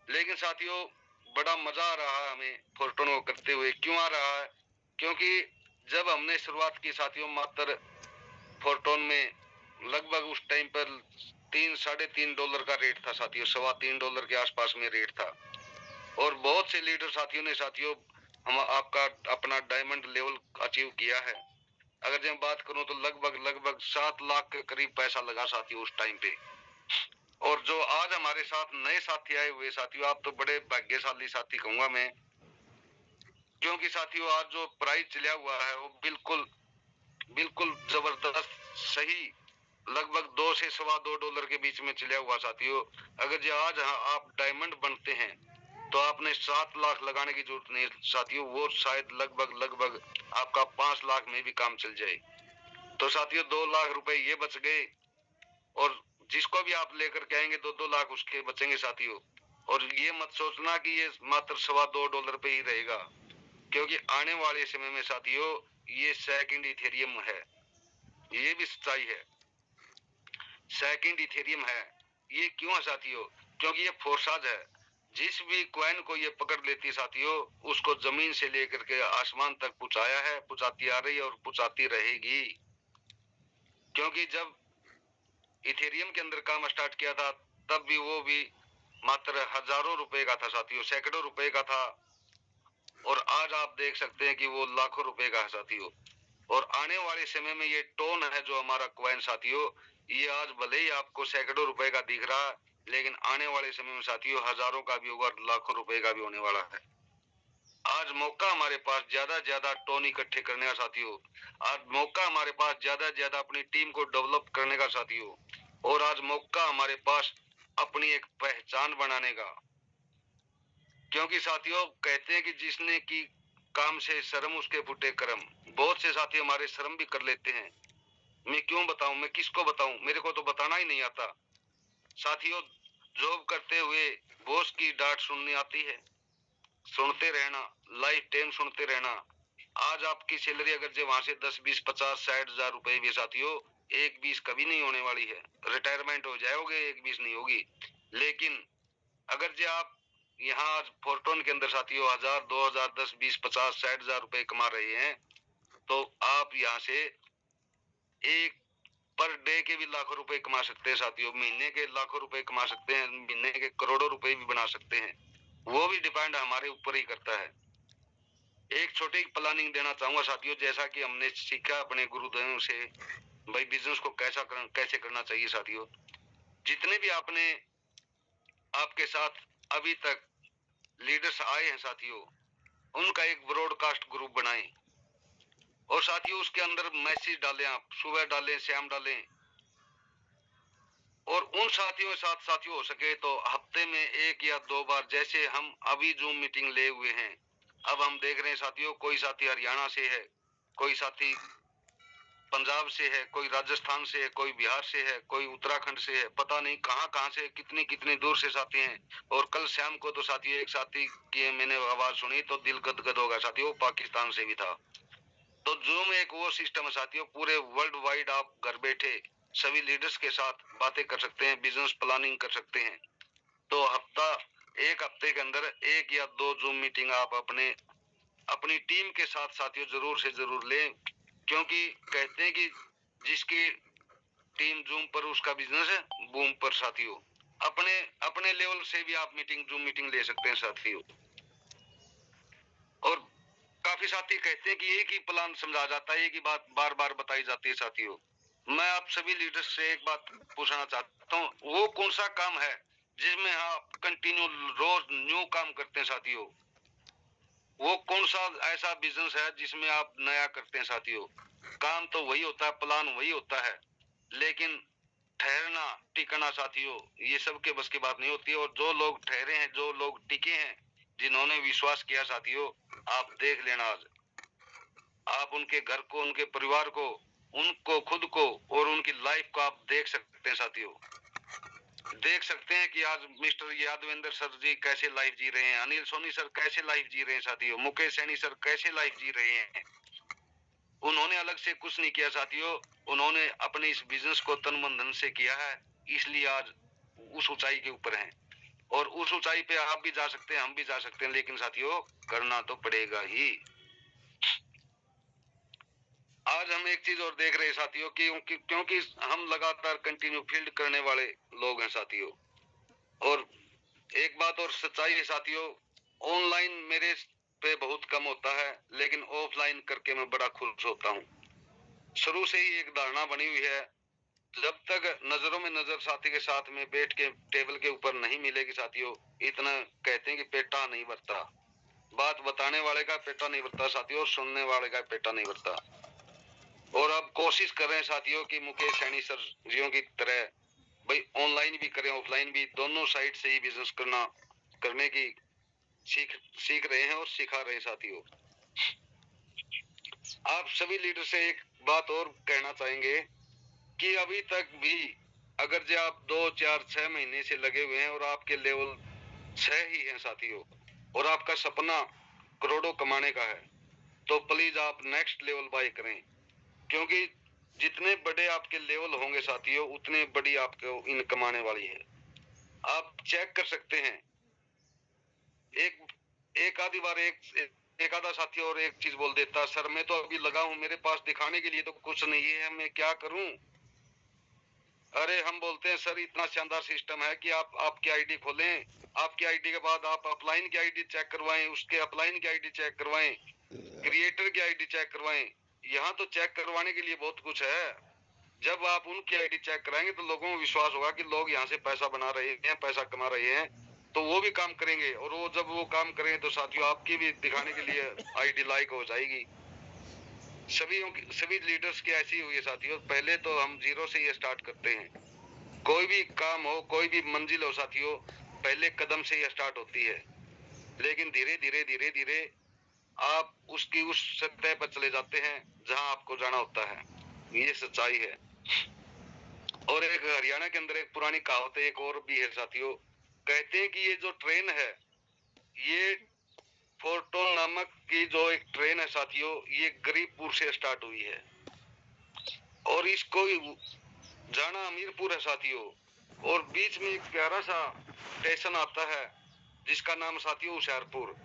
लेकिन साथियों बड़ा मजा आ रहा है हमें फोर्टून को करते हुए। क्यों आ रहा है, क्योंकि जब हमने शुरुआत की साथियों, मात्र फोर्टून में लगभग उस टाइम पर 3-3.5 डॉलर का रेट था साथियों, $3.25 के आसपास में रेट था। और बहुत से लीडर साथियों ने साथियों हम आपका अपना डायमंड लेवल अचीव किया है। अगर जब बात करूं तो लगभग 7 लाख के करीब पैसा लगा साथियों उस टाइम पे। और जो आज हमारे साथ नए साथी आए हुए साथियों, आप तो बड़े भाग्यशाली साथी कहूंगा मैं। क्योंकि साथियों आज जो प्राइस चला हुआ है वो बिल्कुल जबरदस्त सही, लगभग 2 से $2.25 के बीच में चला हुआ साथियों। अगर जो आज आप डायमंड बनते हैं तो आपने 7 लाख लगाने की जरूरत नहीं साथियों, वो शायद लगभग आपका 5 लाख में भी काम चल जाए। तो साथियों 2 लाख रुपए ये बच गए, और जिसको भी आप लेकर के आएंगे 2-2 लाख उसके बचेंगे साथियों। और ये मत सोचना कि ये मात्र $2.25 पे ही रहेगा, क्योंकि आने वाले समय में साथियों ये सेकंड इथेरियम है, ये भी सच्चाई है, सेकंड इथेरियम है। ये क्यों है साथियों? क्योंकि ये फोर्साज है। जिस भी क्वाइन को ये पकड़ लेती साथियों, उसको जमीन से लेकर के आसमान तक पहुंचाया है, पहुंचाती आ रही है और पहुंचाती रहेगी। क्योंकि जब इथेरियम के अंदर काम स्टार्ट किया था तब भी वो भी मात्र हजारों रुपए का था साथियों, सैकड़ों रुपए का था, और आज आप देख सकते हैं कि वो लाखों रुपए का है साथियों। और आने वाले समय में ये टोन है जो हमारा क्वाइन साथियों, ये आज भले ही आपको सैकड़ों रुपए का दिख रहा है, लेकिन आने वाले समय में साथियों हजारों का भी होगा, लाखों रुपए का भी होने वाला है। आज मौका हमारे पास ज्यादा टोन इकट्ठे करने का साथियों, आज मौका हमारे पास ज्यादा अपनी टीम को डेवलप करने का साथियों, और आज मौका हमारे पास अपनी एक पहचान बनाने का। क्योंकि साथियों कहते हैं कि जिसने की काम से शर्म उसके फूटे कर्म। बहुत से साथी हमारे शर्म भी कर लेते हैं। मैं क्यों बताऊं, मैं किसको बताऊं, मेरे को तो बताना ही नहीं आता साथियों। जॉब करते हुए बॉस की डांट सुननी आती है, सुनते रहना, लाइफ टाइम सुनते रहना। आज आपकी सैलरी अगर जो वहां से 10, 20, 50, 60 हजार रुपए भी साथियों, 1-20 कभी नहीं होने वाली है। रिटायरमेंट हो जाओगे 1-20 नहीं होगी। लेकिन अगर जो आप यहाँ आज फोर्टोन के अंदर साथियों 1000, 2000, 10, 20, 50, 60 हजार रुपए कमा रहे हैं, तो आप यहाँ से एक पर डे के भी लाखों रुपए कमा सकते हैं साथियों, महीने के लाखों रुपए कमा सकते हैं, महीने के करोड़ों रुपए भी बना सकते हैं। वो भी डिपेंड हमारे ऊपर ही करता है। एक छोटी प्लानिंग देना चाहूंगा साथियों, जैसा कि हमने सीखा अपने गुरुदेवों से, भाई बिजनेस को कैसे करना चाहिए साथियों। जितने भी आपने आपके साथ अभी तक लीडर्स आए हैं साथियों, उनका एक ब्रॉडकास्ट ग्रुप बनाएं, और साथियों उसके अंदर मैसेज डालें, आप सुबह डालें, शाम डालें, और उन साथियों के साथ साथियों हो सके तो हफ्ते में 1 या 2 बार, जैसे हम अभी जूम मीटिंग ले हुए हैं। अब हम देख रहे हैं साथियों, कोई साथी हरियाणा से है, कोई साथी पंजाब से है, कोई राजस्थान से है, कोई बिहार से है, कोई उत्तराखंड से है, पता नहीं कहां से कितनी दूर से साथी हैं। और कल शाम को तो साथियों एक साथी की मैंने आवाज सुनी तो दिल गदगद हो गया साथियों, पाकिस्तान से भी था। तो जूम एक वो सिस्टम है साथियों, पूरे वर्ल्ड वाइड आप घर बैठे सभी लीडर्स के साथ बातें कर सकते हैं, बिजनेस प्लानिंग कर सकते हैं। तो एक हफ्ते के अंदर 1 या 2 जूम मीटिंग आप अपनी टीम के साथ साथियों जरूर से जरूर लें, क्योंकि कहते हैं कि जिसकी टीम जूम पर उसका बिजनेस है बूम पर साथियों। अपने अपने लेवल से भी आप जूम मीटिंग ले सकते हैं साथियों। और काफी साथी कहते हैं कि एक ही प्लान समझा जाता है, एक ही बात बार बार बताई जाती है साथियों। मैं आप सभी लीडर्स से एक बात पूछना चाहता हूँ, वो कौन सा काम है जिसमें आप कंटिन्यू रोज न्यू काम करते हैं साथियों? वो कौन सा ऐसा बिजनेस है जिसमें आप नया करते हैं साथियों? काम तो वही होता है, प्लान वही होता है, लेकिन ठहरना टिकना साथियों ये सबके बस की बात नहीं होती है। और जो लोग ठहरे हैं, जो लोग टिके हैं, जिन्होंने विश्वास किया साथियों, आप देख लेना आज आप उनके घर को, उनके परिवार को, उनको खुद को और उनकी लाइफ को आप देख सकते हैं साथियों। देख सकते हैं कि आज मिस्टर यादवेंद्र सर जी कैसे लाइफ जी रहे हैं, अनिल सोनी सर कैसे लाइफ जी रहे हैं साथियों, मुकेश सैनी सर कैसे लाइफ जी रहे हैं। उन्होंने अलग से कुछ नहीं किया साथियों, उन्होंने अपने इस बिजनेस को तन मन धन से किया है, इसलिए आज उस ऊंचाई के ऊपर हैं। और उस ऊंचाई पे आप भी जा सकते हैं, हम भी जा सकते हैं, लेकिन साथियों करना तो पड़ेगा ही। आज हम एक चीज और देख रहे हैं साथियों कि क्योंकि हम लगातार कंटिन्यू फील्ड करने वाले लोग हैं साथियों। और एक बात और सच्चाई है साथियों, ऑनलाइन मेरे पे बहुत कम होता है, लेकिन ऑफलाइन करके मैं बड़ा खुश होता हूँ। शुरू से ही एक धारणा बनी हुई है, जब तक नजरों में नजर साथी के साथ में बैठ के टेबल के ऊपर नहीं मिलेगी साथियों, इतना कहते हैं कि पेटा नहीं भरता। बात बताने वाले का पेटा नहीं भरता साथियों, और सुनने वाले का पेटा नहीं भरता। और अब कोशिश कर रहे हैं साथियों कि मुकेश सैनी सर जियों की तरह भाई ऑनलाइन भी करें, ऑफलाइन भी, दोनों साइड से ही बिजनेस करने की सीख रहे हैं और सिखा रहे हैं साथियों। आप सभी लीडर से एक बात और कहना चाहेंगे कि अभी तक भी अगर जो आप 2 4 6 महीने से लगे हुए हैं और आपके लेवल 6 ही हैं साथियों, और आपका सपना करोड़ों कमाने का है, तो प्लीज आप नेक्स्ट लेवल बाय करें, क्योंकि जितने बड़े आपके लेवल होंगे साथियों उतने बड़ी आपको इनकम आने वाली है। आप चेक कर सकते हैं, एक एक आधी बार एक आधा साथी और एक चीज बोल देता, सर मैं तो अभी लगा हूं, मेरे पास दिखाने के लिए तो कुछ नहीं है, मैं क्या करूं। अरे हम बोलते हैं सर इतना शानदार सिस्टम है कि आप आपकी आईडी खोलें, आपकी आईडी के बाद आप अपलाइन की आईडी चेक करवाएं, उसके अपलाइन की आईडी चेक करवाएं, क्रिएटर की आईडी चेक करवाएं। यहाँ तो चेक करवाने के लिए बहुत कुछ है। जब आप उनकी आईडी चेक कराएंगे तो लोगों को विश्वास होगा कि लोग यहाँ से पैसा बना रहे हैं, पैसा कमा रहे हैं, तो वो भी काम करेंगे। और वो जब वो काम करेंगे तो साथियों आपकी भी दिखाने के लिए आईडी लाइक हो जाएगी। सभी लीडर्स की ऐसी हुई है साथियों, पहले तो हम जीरो से ही स्टार्ट करते हैं। कोई भी काम हो, कोई भी मंजिल हो साथियों, पहले कदम से ही स्टार्ट होती है, लेकिन धीरे धीरे धीरे धीरे आप उसकी उस सतह पर चले जाते हैं जहां आपको जाना होता है। ये सच्चाई है। और एक हरियाणा के अंदर एक पुरानी कहावत एक और भी है साथियों, कहते हैं कि ये जो ट्रेन है, ये फोर्टोन नामक की जो एक ट्रेन है साथियों, ये गरीबपुर से स्टार्ट हुई है और इसको जाना हमीरपुर है साथियों। और बीच में एक प्यारा सा स्टेशन आता है जिसका नाम साथियों होशियारपुर।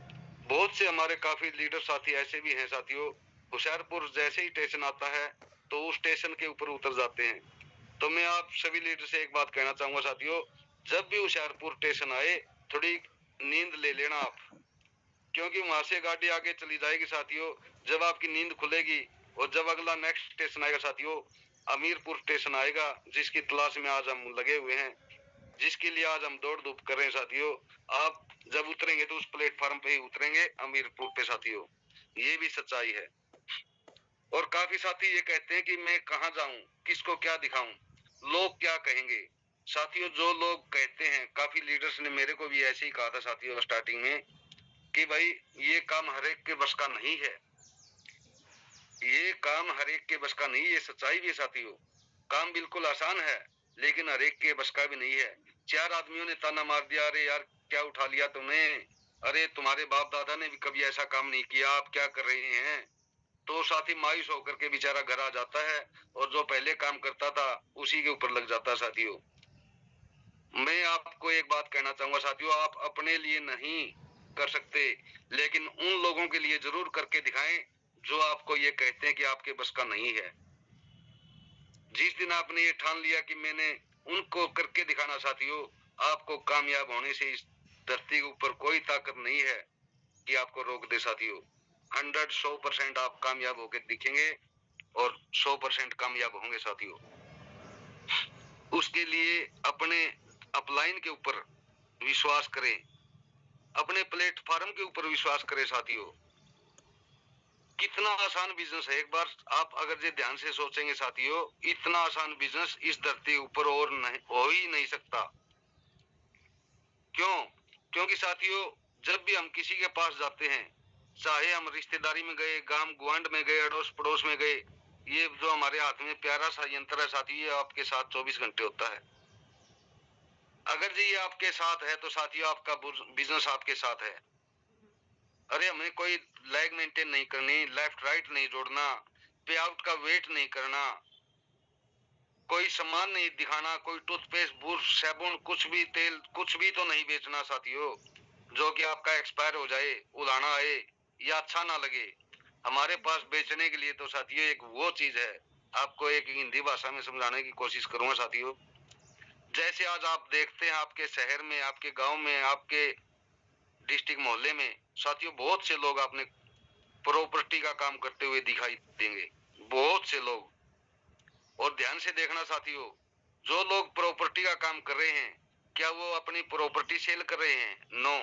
बहुत से हमारे काफी लीडर साथी ऐसे भी हैं साथियों, होशियारपुर जैसे ही स्टेशन आता है तो उस स्टेशन के ऊपर उतर जाते हैं। तो मैं आप सभी लीडर से एक बात कहना चाहूंगा साथियों, जब भी होशियारपुर स्टेशन आए थोड़ी नींद ले लेना आप, क्योंकि वहां से गाड़ी आगे चली जाएगी साथियों। जब आपकी नींद खुलेगी और जब अगला नेक्स्ट स्टेशन आएगा साथियों, अमीरपुर स्टेशन आएगा, जिसकी तलाश में आज हम लगे हुए हैं, जिसके लिए आज हम दौड़ धूप कर रहे हैं साथियों। आप जब उतरेंगे तो उस प्लेटफॉर्म पे ही उतरेंगे, अमीरपुर पे साथियों। ये भी सच्चाई है। और काफी साथी ये कहते हैं कि मैं कहाँ जाऊं, किसको क्या दिखाऊं, लोग क्या कहेंगे। साथियों जो लोग कहते हैं, काफी लीडर्स ने मेरे को भी ऐसे ही कहा था साथियों स्टार्टिंग में, कि भाई ये काम हर एक के बस का नहीं है, ये काम हर एक के बस का नहीं। ये सच्चाई भी है साथियों, काम बिल्कुल आसान है लेकिन हर एक के बस का भी नहीं है। 4 आदमियों ने ताना मार दिया, अरे यार क्या उठा लिया तुमने, अरे तुम्हारे बाप दादा ने भी कभी ऐसा काम नहीं किया, आप क्या कर रहे हैं। तो साथी मायूस होकर के बेचारा घर आ जाता है और जो पहले काम करता था उसी के ऊपर लग जाता है साथियों। मैं आपको एक बात कहना चाहूंगा साथियों, आप अपने लिए नहीं कर सकते लेकिन उन लोगों के लिए जरूर करके दिखाएं जो आपको ये कहते हैं कि आपके बस का नहीं है। जिस दिन आपने ये ठान लिया कि मैंने उनको करके दिखाना साथियों, आपको कामयाब होने से इस धरती के ऊपर कोई ताकत नहीं है कि आपको रोक दे साथियों। 100% आप कामयाब होकर दिखेंगे और 100% कामयाब होंगे साथियों। उसके लिए अपने अपलाइन के ऊपर विश्वास करें, अपने प्लेटफॉर्म के ऊपर विश्वास करें साथियों। कितना आसान बिजनेस है, एक बार आप अगर ये ध्यान से सोचेंगे साथियों, इतना आसान बिजनेस इस धरती ऊपर और नहीं हो ही नहीं सकता। क्यों? क्योंकि साथियों जब भी हम किसी के पास जाते हैं, चाहे हम रिश्तेदारी में गए, गांव गुआंढ में गए, अड़ोस पड़ोस में गए, ये जो हमारे हाथ में प्यारा सा यंत्र है साथियों, ये आपके साथ 24 घंटे होता है। अगर जी ये आपके साथ है तो साथियों आपका बिजनेस आपके साथ है। अरे हमें कोई लेग मेंटेन नहीं करनी, लेफ्ट राइट नहीं जोड़ना, पे आउट का वेट नहीं करना, कोई सामान नहीं दिखाना, कोई टूथपेस्ट बुरश साबुन कुछ भी तेल कुछ भी तो नहीं बेचना साथियों जो कि आपका एक्सपायर हो जाए, उड़ाना आए या अच्छा ना लगे। हमारे पास बेचने के लिए तो साथियों एक वो चीज है, आपको एक हिंदी भाषा में समझाने की कोशिश करूंगा साथियों। जैसे आज आप देखते हैं आपके शहर में, आपके गांव में, आपके डिस्ट्रिक्ट मोहल्ले में साथियों, बहुत से लोग आपने प्रॉपर्टी का काम करते हुए दिखाई देंगे, बहुत से लोग। और ध्यान से देखना साथियों, जो लोग प्रॉपर्टी का काम कर रहे हैं, क्या वो अपनी प्रॉपर्टी सेल कर रहे हैं? नो।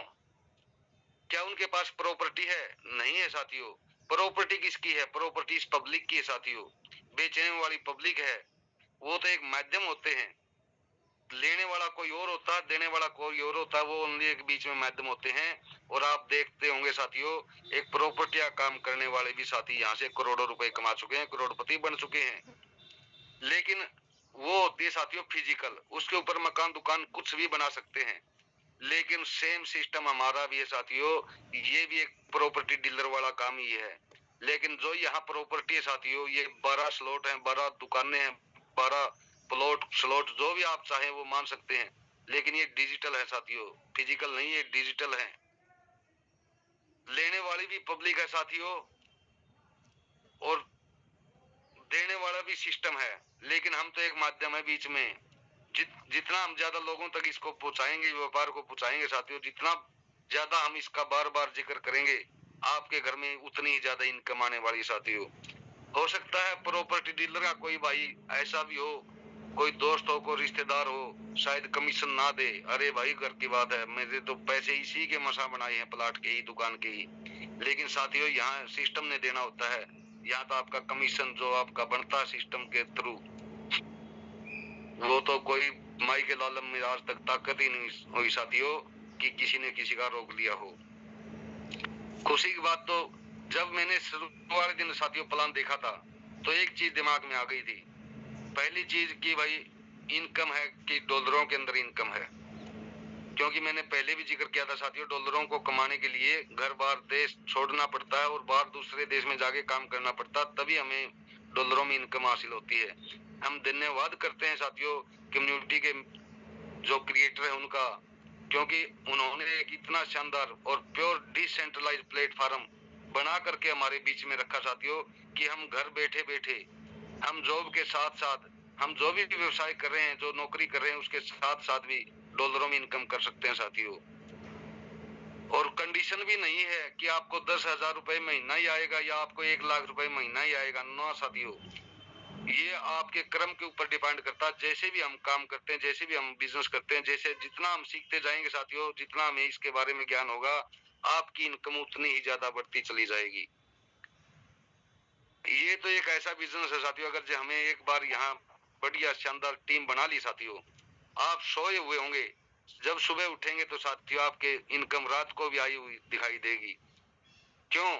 क्या उनके पास प्रॉपर्टी है? नहीं है साथियों। प्रॉपर्टी किसकी है? प्रॉपर्टी इस पब्लिक की है साथियों, बेचने वाली पब्लिक है। वो तो एक माध्यम होते हैं। लेने वाला कोई और होता है, देने वाला कोई और होता है, वो ओनली एक बीच में माध्यम होते हैं। और आप देखते होंगे साथियों, एक प्रॉपर्टी का काम करने वाले भी साथी यहाँ से करोड़ों रुपए कमा चुके हैं, करोड़पति बन चुके हैं। लेकिन वो होती है साथियों फिजिकल, उसके ऊपर मकान दुकान कुछ भी बना सकते हैं। लेकिन सेम सिस्टम हमारा भी है साथियों, ये भी एक प्रॉपर्टी डीलर वाला काम ही है। लेकिन जो यहाँ प्रॉपर्टी है साथियों, ये 12 स्लॉट हैं, 12 दुकानें हैं, 12 प्लॉट स्लॉट जो भी आप चाहें वो मान सकते हैं। लेकिन ये डिजिटल है साथियों, फिजिकल नहीं, ये डिजिटल है। लेने वाली भी पब्लिक है साथियों, और देने वाला भी सिस्टम है। लेकिन हम तो एक माध्यम है बीच में। जितना हम ज्यादा लोगों तक इसको पहुंचाएंगे, व्यापार को पहुंचाएंगे साथियों, जितना ज्यादा हम इसका बार बार जिक्र करेंगे, आपके घर में उतनी ही ज्यादा इनकम आने वाली साथियों। हो सकता है प्रॉपर्टी डीलर का कोई भाई ऐसा भी हो, कोई दोस्त हो, कोई रिश्तेदार हो, शायद कमीशन ना दे। अरे भाई घर की बात है, मेरे तो पैसे इसी के मसा बनाए हैं, प्लाट के ही, दुकान के ही। लेकिन साथियों यहाँ सिस्टम ने देना होता है। यहाँ तो आपका कमीशन जो आपका बनता है सिस्टम के थ्रू, वो तो कोई माई के लालम में आज तक ताकत ही नहीं हुई साथियों कि किसी ने किसी का रोक लिया हो। खुशी की बात तो जब मैंने शुरू वाले दिन साथियों प्लान देखा था, तो एक चीज दिमाग में आ गई थी। पहली चीज की भाई इनकम है कि डॉलरों के अंदर इनकम है। क्योंकि मैंने पहले भी जिक्र किया था साथियों, डॉलरों को कमाने के लिए घर बार देश छोड़ना पड़ता है और बाहर दूसरे देश में जाके काम करना पड़ता है, तभी हमें डॉलरों में इनकम हासिल होती है। हम धन्यवाद करते हैं साथियों कम्युनिटी के जो क्रिएटर है उनका, क्योंकि उन्होंने एक इतना शानदार और प्योर डिसेंट्रलाइज प्लेटफॉर्म बना करके हमारे बीच में रखा साथियों, कि हम घर बैठे बैठे, हम जॉब के साथ साथ, हम जो भी व्यवसाय कर रहे हैं, जो नौकरी कर रहे हैं, उसके साथ साथ भी डॉलरों में इनकम कर सकते हैं साथियों। और कंडीशन भी नहीं है कि आपको 10,000 रुपए महीना ही आएगा या आपको 1 लाख रुपए महीना ही आएगा। ना साथियों, ये आपके कर्म के ऊपर डिपेंड करता है। जैसे भी हम काम करते हैं, जैसे भी हम बिजनेस करते हैं, जैसे जितना हम सीखते जाएंगे साथियों, जितना हमें इसके बारे में ज्ञान होगा, आपकी इनकम उतनी ही ज्यादा बढ़ती चली जाएगी। ये तो एक ऐसा बिजनेस है साथियों, अगर जो हमें एक बार यहाँ बढ़िया शानदार टीम बना ली साथियों, आप सोए हुए होंगे, जब सुबह उठेंगे तो साथियों आपके इनकम रात को भी आई हुई दिखाई देगी। क्यों?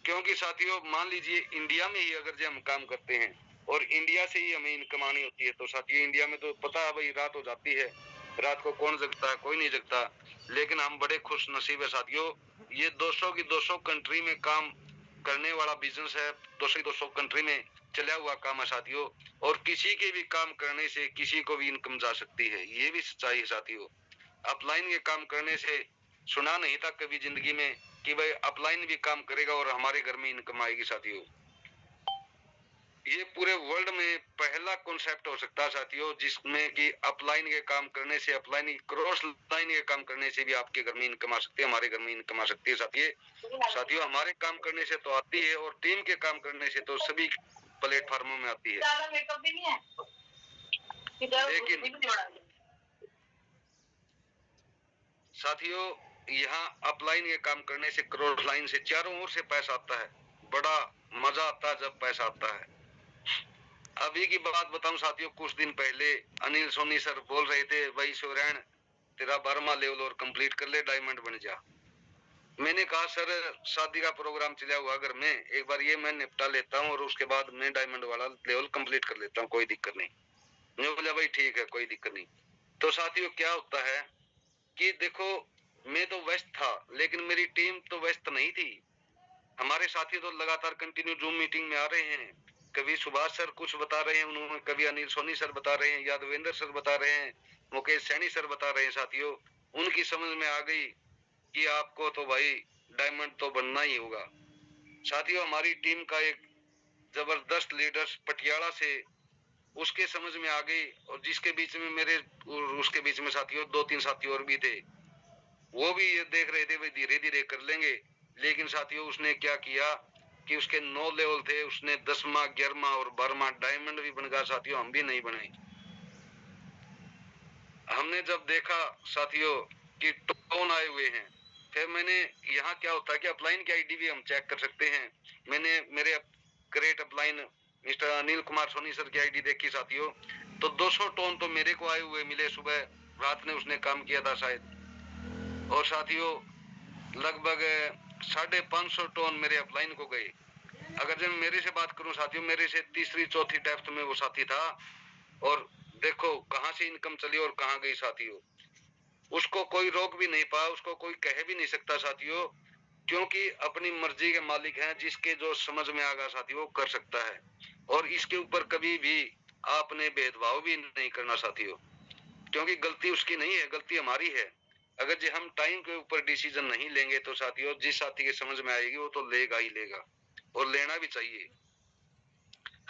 क्योंकि साथियों मान लीजिए इंडिया में ही अगर जो हम काम करते हैं और इंडिया से ही हमें इनकम आनी होती है, तो साथियों इंडिया में तो पता है भाई रात हो जाती है, रात को कौन जगता है? कोई नहीं जगता। लेकिन हम बड़े खुश नसीब है साथियों, ये 200 की 200 कंट्री में काम करने वाला बिजनेस है, 200 कंट्री में चला हुआ काम है साथियों। और किसी के भी काम करने से किसी को भी इनकम जा सकती है, ये भी सच्चाई है साथियों। अपलाइन के काम करने से सुना नहीं था कभी जिंदगी में कि भाई अपलाइन भी काम करेगा और हमारे घर में इनकम आएगी साथियों। ये पूरे वर्ल्ड में पहला कॉन्सेप्ट हो सकता है साथियों, जिसमें कि अपलाइन के काम करने से, अपलाइन क्रॉस लाइन के काम करने से भी आपके घर में इनकम आ सकती है, हमारे घर में इनकम आ सकती है साथियों। हमारे काम करने से तो आती है और टीम के काम करने से तो सभी प्लेटफॉर्मों में आती है। लेकिन साथियों यहाँ अपलाइन के काम करने से, क्रॉस लाइन से चारों ओर से पैसा आता है, बड़ा मजा आता है जब पैसा आता है। अभी की बात बताऊं साथियों, कुछ दिन पहले अनिल सोनी सर बोल रहे थे, भाई सोरेन तेरा 12वां लेवल और कंप्लीट कर ले, डायमंड बन जा। मैंने कहा सर शादी का प्रोग्राम चला हुआ घर में, एक बार ये मैं निपटा लेता हूँ और उसके बाद मैं डायमंड वाला लेवल कंप्लीट कर लेता हूँ, कोई दिक्कत नहीं। मैं बोला भाई ठीक है, कोई दिक्कत नहीं। तो साथियों क्या होता है कि देखो, मैं तो व्यस्त था लेकिन मेरी टीम तो व्यस्त नहीं थी। हमारे साथी तो लगातार कंटिन्यू जूम मीटिंग में आ रहे हैं, कभी सुभाष सर कुछ बता रहे हैं उन्होंने, कभी अनिल सोनी सर बता रहे हैं, यादवेंद्र सर बता रहे हैं, मुकेश सैनी सर बता रहे हैं साथियों। उनकी समझ में आ गई कि आपको तो भाई डायमंड तो बनना ही होगा। साथियों हमारी टीम का एक जबरदस्त लीडर पटियाला से, उसके समझ में आ गई, और जिसके बीच में मेरे उसके बीच में साथियों 2-3 साथी और भी थे, वो भी ये देख रहे थे भाई धीरे धीरे कर लेंगे। लेकिन साथियों उसने क्या किया कि उसके 9 लेवल थे, उसने 10वां 11वां और 12वां डायमंड भी बन गया साथियों, हम भी नहीं बने। हमने जब देखा साथियों कि टोन आए हुए हैं, फिर मैंने, यहाँ क्या होता है कि अपलाइन की आईडी भी हम चेक कर सकते हैं। मैंने मेरे great upline mister Anil Kumar Soni sir की आईडी देखी साथियों, तो 200 टन तो मेरे को आए हुए मिले, सुबह रात ने उसने काम किया था शायद। और साथियों लगभग 550 टन मेरे अपलाइन को गए। अगर जब मेरे से बात करूं साथियों, मेरे से तीसरी चौथी डेप्थ में वो साथी था, और देखो कहां से इनकम चली और कहां गई साथियों। उसको कोई रोक भी नहीं पाया, उसको कोई कह भी नहीं सकता साथियों, क्योंकि अपनी मर्जी के मालिक हैं। जिसके जो समझ में आगा साथियों वो कर सकता है, और इसके ऊपर कभी भी आपने भेदभाव भी नहीं करना साथियों, क्योंकि गलती उसकी नहीं है, गलती हमारी है। अगर जो हम टाइम के ऊपर डिसीजन नहीं लेंगे तो साथियों जिस साथी के समझ में आएगी वो तो लेगा ही लेगा, और लेना भी चाहिए।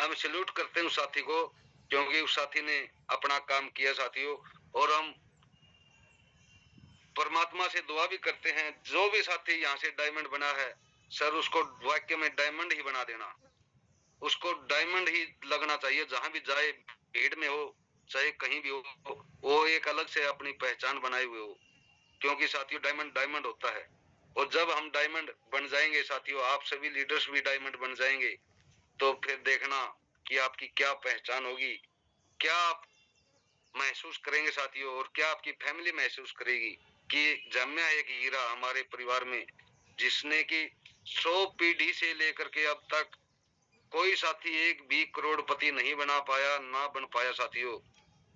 हम सैल्यूट करते हैं उस साथी को, क्योंकि उस साथी ने अपना काम किया साथियों। और हम परमात्मा से दुआ भी करते हैं, जो भी साथी यहाँ से डायमंड बना है सर, उसको वाक्य में डायमंड ही बना देना, उसको डायमंड ही लगना चाहिए। जहां भी जाए, भीड़ में हो चाहे कहीं भी हो, वो एक अलग से अपनी पहचान बनाए हुए हो, क्योंकि साथियों डायमंड डायमंड होता है। और जब हम डायमंड बन जाएंगे साथियों, आप सभी लीडर्स भी डायमंड बन जाएंगे, तो फिर देखना कि आपकी क्या पहचान होगी, क्या आप महसूस करेंगे साथियों, और क्या आपकी फैमिली महसूस करेगी कि जन्मा एक हीरा हमारे परिवार में, जिसने कि 100 पीढ़ी से लेकर के अब तक कोई साथी एक भी करोड़पति नहीं बना पाया, ना बन पाया साथियों।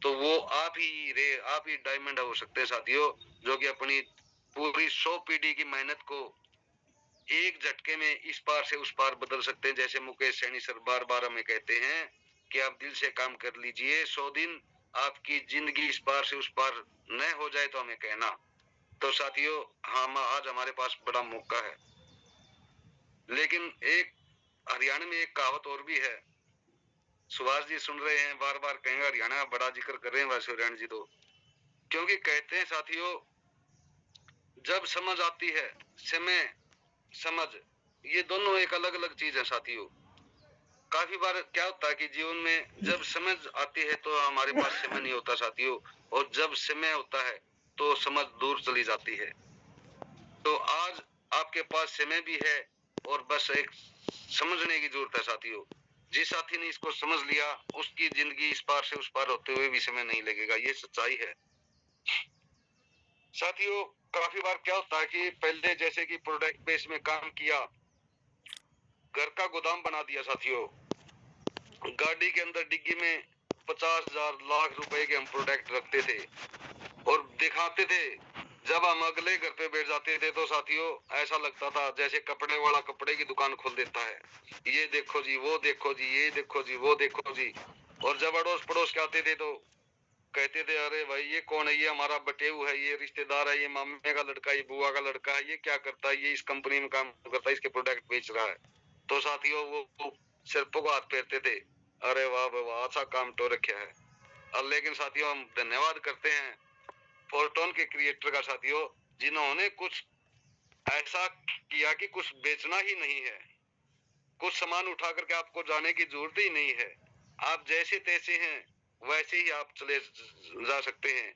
तो वो आप ही हीरे, आप ही डायमंड हो सकते हैं साथियों, जो कि अपनी पूरी 100 पीढ़ी की मेहनत को एक झटके में इस पार से उस पार बदल सकते हैं। जैसे मुकेश सैनी सर बार बार हमें कहते हैं कि आप दिल से काम कर लीजिए, 100 दिन आपकी जिंदगी इस पार से उस पार न हो जाए तो हमें कहना। तो साथियों हम आज हमारे पास बड़ा मौका है। लेकिन एक हरियाणा में एक कहावत और भी है, सुभाष जी सुन रहे हैं, बार बार कहेंगे, हरियाणा का बड़ा जिक्र कर रहे हैं वैसे हरियाणा जी तो, क्योंकि कहते हैं साथियों जब समझ आती है, समय समझ, ये दोनों एक अलग अलग चीज है साथियों। काफी बार क्या होता है कि जीवन में जब समझ आती है तो हमारे पास समय नहीं होता साथियों, और जब समय होता है तो समझ दूर चली जाती है। तो आज आपके पास समय भी है, और बस एक समझने की जरूरत है साथियों। जिस साथी ने इसको समझ लिया उसकी जिंदगी इस पार से उस पार होते हुए भी समय नहीं लगेगा, ये सच्चाई है साथियों। काफी बार क्या होता है कि पहले जैसे कि प्रोडक्ट बेस में काम किया, घर का गोदाम बना दिया साथियों, गाड़ी के अंदर डिग्गी में 50,000 लाख रुपए के हम प्रोडक्ट रखते थे और दिखाते थे। जब हम अगले घर पे बैठ जाते थे तो साथियों ऐसा लगता था जैसे कपड़े वाला कपड़े की दुकान खोल देता है, ये देखो जी, वो देखो जी, ये देखो जी, वो देखो जी। और जब अड़ोस पड़ोस के आते थे तो कहते थे अरे भाई ये कौन है, ये हमारा बटेऊ है, ये रिश्तेदार है, ये मामे का लड़का, ये बुआ का लड़का है, ये क्या करता है, ये इस कंपनी में काम करता है, इसके प्रोडक्ट बेच रहा है। तो साथियों वो सिर्फों को हाथ फेरते थे, अरे वाह वाह अच्छा काम तो रखा है। और लेकिन साथियों हम धन्यवाद करते हैं फोरटोन के क्रिएटर का साथियों, जिन्होंने कुछ ऐसा किया कि कुछ बेचना ही नहीं है, कुछ सामान उठा करके आपको जाने की जरूरत ही नहीं है। आप जैसे तैसे हैं वैसे ही आप चले जा सकते हैं।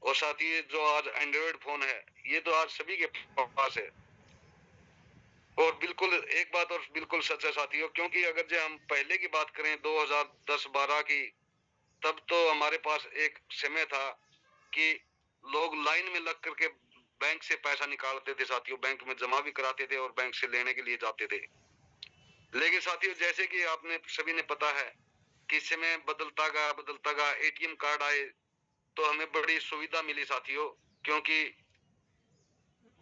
और साथ ही जो आज एंड्रॉइड फोन है ये तो आज सभी के पास है। और बिल्कुल एक बात और बिल्कुल सच है साथियों, क्योंकि अगर जो हम पहले की बात करें 2010-12 की, तब तो हमारे पास एक समय था कि लोग लाइन में लग करके बैंक से पैसा निकालते थे साथियों, बैंक में जमा भी कराते थे और बैंक से लेने के लिए जाते थे। लेकिन साथियों जैसे कि आपने सभी ने पता है कि समय बदलता गया, एटीएम कार्ड आए तो हमें बड़ी सुविधा मिली साथियों, क्योंकि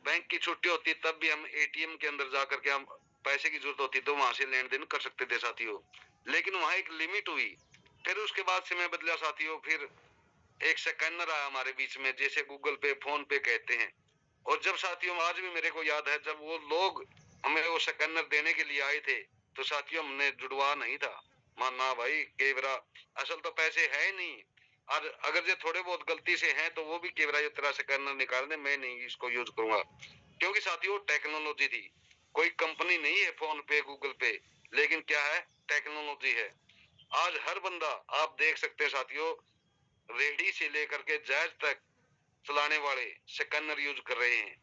बैंक की छुट्टी होती तब भी हम एटीएम के अंदर जाकर के हम पैसे की जरूरत होती तो वहां से लेन देन कर सकते थे साथियों। लेकिन वहां एक लिमिट हुई, फिर उसके बाद समय बदला साथियों, फिर एक स्कैनर आया हमारे बीच में, जैसे गूगल पे फोन पे कहते हैं। और जब साथियों आज भी मेरे को याद है जब वो लोग हमें वो स्कैनर देने के लिए आए थे तो साथियों हमने जुड़वा नहीं था, माना भाई केवरा असल तो पैसे है ही नहीं, और अगर ये थोड़े बहुत गलती से हैं तो वो भी केवरा ये तरह स्कैनर निकाल दे, मैं नहीं इसको यूज करूंगा। क्योंकि साथियों टेक्नोलॉजी थी, कोई कंपनी नहीं है फोन पे गूगल पे, लेकिन क्या है टेक्नोलॉजी है। आज हर बंदा आप देख सकते हैं साथियों, रेडी से लेकर के जहाज तक चलाने वाले स्कैनर यूज कर रहे हैं।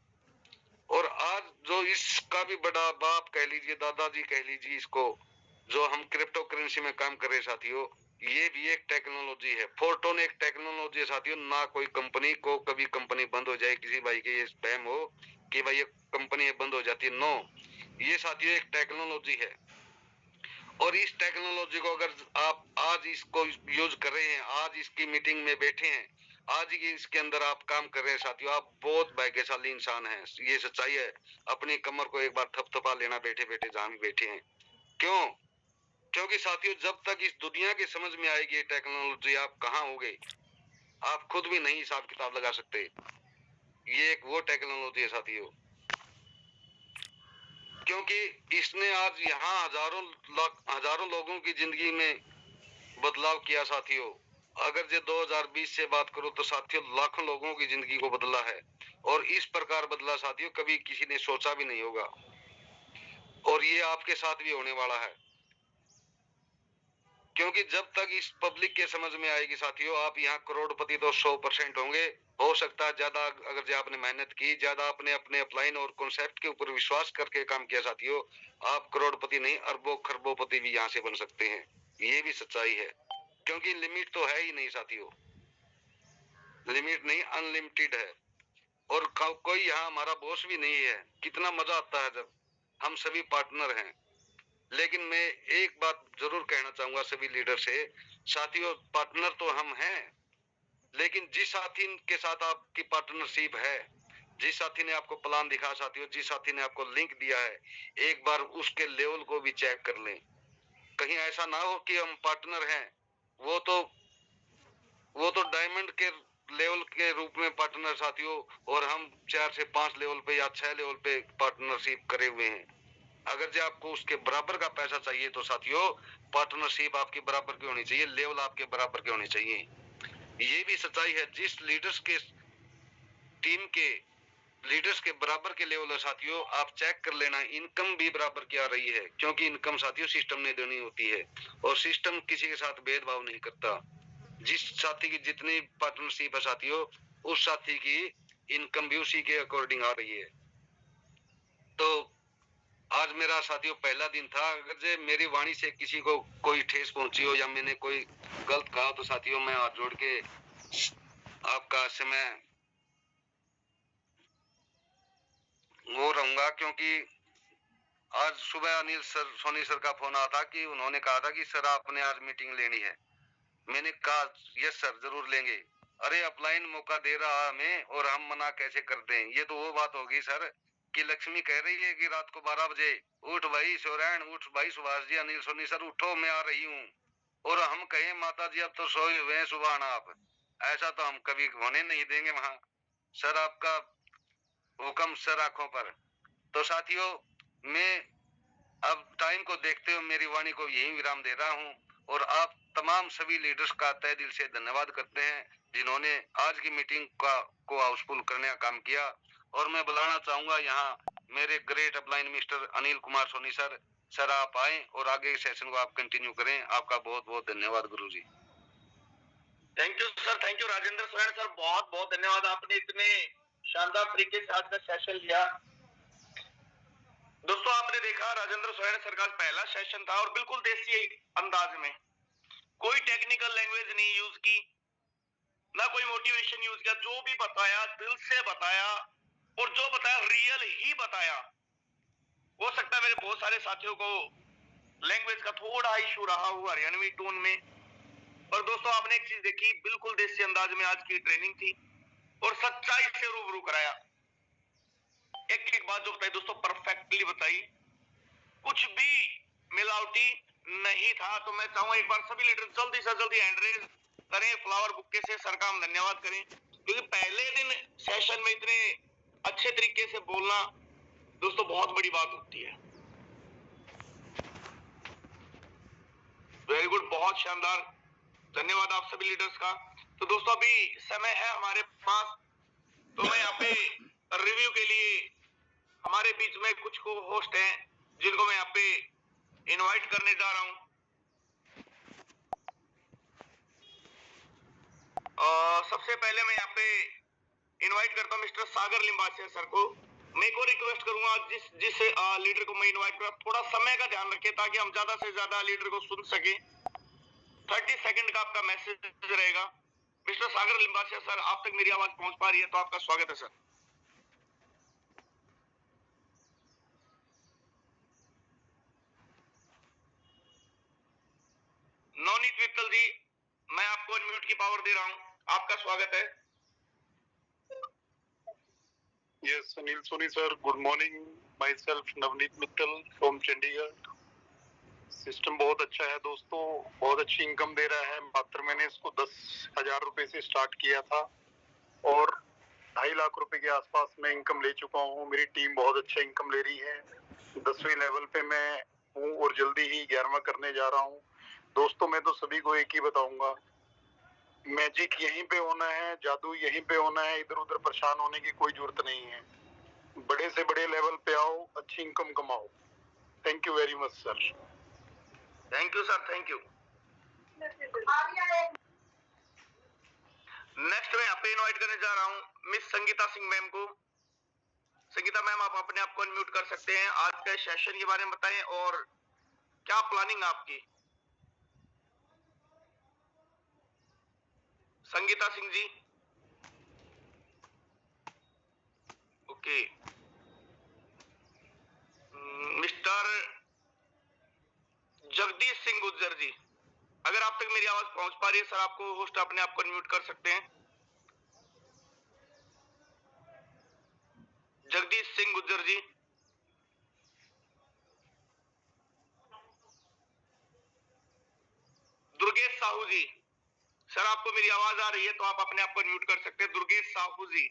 और आज जो इसका भी बड़ा बाप कह लीजिए, दादाजी कह लीजिए इसको, जो हम क्रिप्टो करेंसी में काम कर रहे साथियों, ये भी एक टेक्नोलॉजी है। फोरटोन एक टेक्नोलॉजी है साथियों। ना कोई कंपनी को कभी कंपनी बंद हो जाए, किसी भाई के ये स्पैम हो कि भाई ये कंपनी बंद हो जाती है, नो। ये साथियों एक टेक्नोलॉजी है। और इस टेक्नोलॉजी को अगर आप आज इसको यूज कर रहे हैं, आज इसकी मीटिंग में बैठे हैं, आज ही इसके अंदर आप काम कर रहे हैं साथियों, आप बहुत भाग्यशाली इंसान हैं। ये सच्चाई है। अपनी कमर को एक बार थपथपा लेना बैठे बैठे जहां भी बैठे हैं। क्यों? क्योंकि साथियों जब तक इस दुनिया की समझ में आएगी टेक्नोलॉजी, आप कहाँ होगे आप खुद भी नहीं हिसाब किताब लगा सकते। ये एक वो टेक्नोलॉजी है साथियों, क्योंकि इसने आज यहाँ हजारों लोगों की जिंदगी में बदलाव किया साथियों। अगर जो 2020 से बात करो तो साथियों लाखों लोगों की जिंदगी को बदला है। और इस प्रकार बदला साथियों कभी किसी ने सोचा भी नहीं होगा। और ये आपके साथ भी होने वाला है, क्योंकि जब तक इस पब्लिक के समझ में आएगी साथियों, आप यहाँ करोड़पति तो 100% होंगे। हो सकता है ज्यादा, अगर जो आपने मेहनत की, ज्यादा अपने अपने अपलाइन और कॉन्सेप्ट के ऊपर विश्वास करके काम किया साथियों, आप करोड़पति नहीं अरबों खरबोपति भी यहाँ से बन सकते हैं। ये भी सच्चाई है, क्योंकि लिमिट तो है ही नहीं साथियों। लिमिट नहीं, अनलिमिटेड है। और कोई यहाँ हमारा बॉस भी नहीं है। कितना मजा आता है जब हम सभी पार्टनर हैं। लेकिन मैं एक बात जरूर कहना चाहूंगा सभी लीडर से, साथियों पार्टनर तो हम हैं, लेकिन जिस साथी के साथ आपकी पार्टनरशिप है, जिस साथी ने आपको प्लान दिखा साथियों, जिस साथी ने आपको लिंक दिया है, एक बार उसके लेवल को भी चेक कर लें। कहीं ऐसा ना हो कि हम पार्टनर हैं, वो तो डायमंड के लेवल के रूप में पार्टनर साथियों, और हम 4 से 5 लेवल पे या 6 लेवल पे पार्टनरशिप करे हुए हैं। अगर जो आपको उसके बराबर का पैसा चाहिए तो साथियों पार्टनरशिप आपकी बराबर की होनी चाहिए, लेवल आपके बराबर के होने चाहिए। ये भी सच्चाई है। जिस लीडर्स के टीम के लीडर्स के बराबर के लेवल है साथियों, आप चेक कर लेना इनकम भी बराबर की आ रही है, क्योंकि इनकम साथियों सिस्टम ने देनी होती है, और सिस्टम किसी के साथ भेदभाव नहीं करता। जिस साथी की जितनी पार्टनरशिप है साथियों, उस साथी की इनकम भी उसी के अकॉर्डिंग आ रही है। तो आज मेरा साथियों पहला दिन था। अगर जे मेरी वाणी से किसी को कोई ठेस पहुंची हो या मैंने कोई गलत कहा तो साथियों मैं हाथ जोड़ के आपका समय वो रहूंगा। क्योंकि आज सुबह अनिल सर, सोनी सर का फोन आया था कि उन्होंने कहा था कि सर आपने आज मीटिंग लेनी है। मैंने कहा यस सर जरूर लेंगे। अरे अपलाइन मौका दे रहा हमें और हम मना कैसे कर दें? ये तो वो बात होगी सर कि लक्ष्मी कह रही है कि रात को 12 बजे उठ भाई सोरेन, उठ भाई सुभाष जी, अनिल सोनी सर उठो मैं आ रही हूँ। और हम कहें माता जी अब तो सोए हुए हैं सुबह आप, ऐसा तो हम कभी होने नहीं देंगे वहां। सर आपका हुक्म सर आंखों पर। तो साथियों मैं अब टाइम को देखते हुए मेरी वाणी को यही विराम दे रहा हूँ, और आप तमाम सभी लीडर्स का तहे दिल से धन्यवाद करते हैं जिन्होंने आज की मीटिंग को हाउसफुल करने का काम किया। और मैं बुलाना चाहूंगा यहाँ मेरे great upline mister Anil Kumar Soni sir. Sir आप आए और आगे के सेशन को आप कंटिन्यू करें। आपका बहुत बहुत धन्यवाद गुरुजी। Thank you sir, thank you Rajendra Soren sir, बहुत बहुत धन्यवाद। आपने इतने शानदार तरीके से आज का सेशन लिया। दोस्तों आपने देखा राजेंद्र सोरेन सर का पहला सेशन था और बिल्कुल देसी अंदाज में, कोई टेक्निकल लैंग्वेज नहीं यूज की, ना कोई मोटिवेशन यूज किया। जो भी बताया दिल से बताया, और जो बताया रियल ही बताया। हो सकता है मेरे बहुत सारे साथियों को लैंग्वेज का थोड़ा इशू रहा हुआ हरियाणवी टोन में, पर दोस्तों आपने एक चीज देखी, बिल्कुल देसी अंदाज में आज की ट्रेनिंग थी और सच्चाई से रूबरू कराया। एक एक बात जो बताई दोस्तों परफेक्टली बताई, कुछ भी मिलावटी नहीं था। तो मैं चाहूंगा एक बार सभी लीडर जल्दी से जल्दी हैंड रेज करें, फ्लावर बुक्के से सर का हम धन्यवाद करें, क्योंकि पहले दिन सेशन में इतने अच्छे तरीके से बोलना दोस्तों बहुत बड़ी बात होती है। वेरी गुड, बहुत शानदार, धन्यवाद आप सभी लीडर्स का। तो दोस्तों अभी समय है हमारे पास, तो मैं यहाँ पे रिव्यू के लिए हमारे बीच में कुछ को होस्ट हैं जिनको मैं यहाँ पे इनवाइट करने जा रहा हूँ। सबसे पहले मैं यहाँ पे इनवाइट करता हूँ मिस्टर सागर लिंबासिया सर को। मैं को रिक्वेस्ट करूंगा जिस लीडर को मैं इनवाइट करूँ थोड़ा समय का ध्यान रखें ताकि हम ज्यादा से ज्यादा लीडर को सुन सके। 30 सेकंड का आपका मैसेज रहेगा। मिस्टर सागर लिम्बासिया सर, आप तक मेरी आवाज पहुंच पा रही है तो आपका स्वागत है सर। नवनीत मित्तल जी, मैं आपको अनम्यूट की पावर दे रहा हूं, आपका स्वागत है। Yes, Anil Soni sir, good morning. Myself Navneet Mittal from Chandigarh. System बहुत अच्छा है दोस्तों, बहुत अच्छी इनकम दे रहा है। मात्र मैंने इसको 10,000 रुपए से स्टार्ट किया था और 2.5 लाख रुपए के आसपास मैं इनकम ले चुका हूँ। मेरी टीम बहुत अच्छा इनकम ले रही है। 10वें लेवल पे मैं हूँ और जल्दी ही 11वां करने जा रहा हूँ। दोस्तों मैं तो सभी को एक ही बताऊंगा, मैजिक यहीं पे होना है, जादू यहीं पे होना है। इधर उधर परेशान होने की कोई जरूरत नहीं है। बड़े से बड़े लेवल पे आओ, अच्छी इनकम कमाओ। Thank you very much sir. Thank you sir, thank you. Next मैं यहाँ पे इनवाइट करने जा रहा हूँ मिस संगीता सिंह मैम को। संगीता मैम, आप अपने आप को अनम्यूट कर सकते हैं। आज के सेशन के बारे में बताएं और क्या प्लानिंग आपकी। संगीता सिंह जी, ओके। मिस्टर जगदीश सिंह गुज्जर जी, अगर आप तक मेरी आवाज पहुंच पा रही है सर, आपको होस्ट अपने आप को अनम्यूट कर सकते हैं। जगदीश सिंह गुज्जर जी, दुर्गेश साहू जी, सर आपको मेरी आवाज आ रही है तो आप अपने आप को अनम्यूट कर सकते हैं। दुर्गेश साहू जी।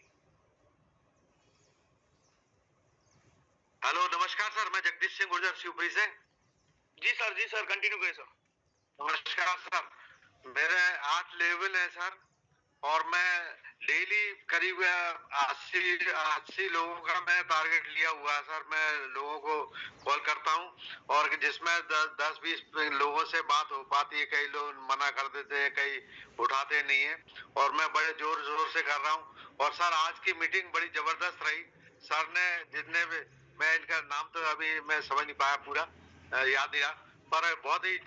हेलो, नमस्कार सर, मैं जगदीश सिंह गुर्जर शिवपुरी से। जी सर, कंटिन्यू करें सर। नमस्कार सर, मेरे 8 लेवल है सर और मैं डेली करीब 80 लोगों का मैं टारगेट लिया हुआ है सर। मैं लोगों को कॉल करता हूं और जिसमें 10-20 लोगों से बात हो पाती है। कई लोग मना कर देते हैं, कई उठाते नहीं है और मैं बड़े जोर जोर से कर रहा हूं। और सर आज की मीटिंग बड़ी जबरदस्त रही। सर ने जितने भी, मैं इनका नाम तो अभी मैं समझ नहीं पाया पूरा, याद नहीं रहा, पर बहुत ही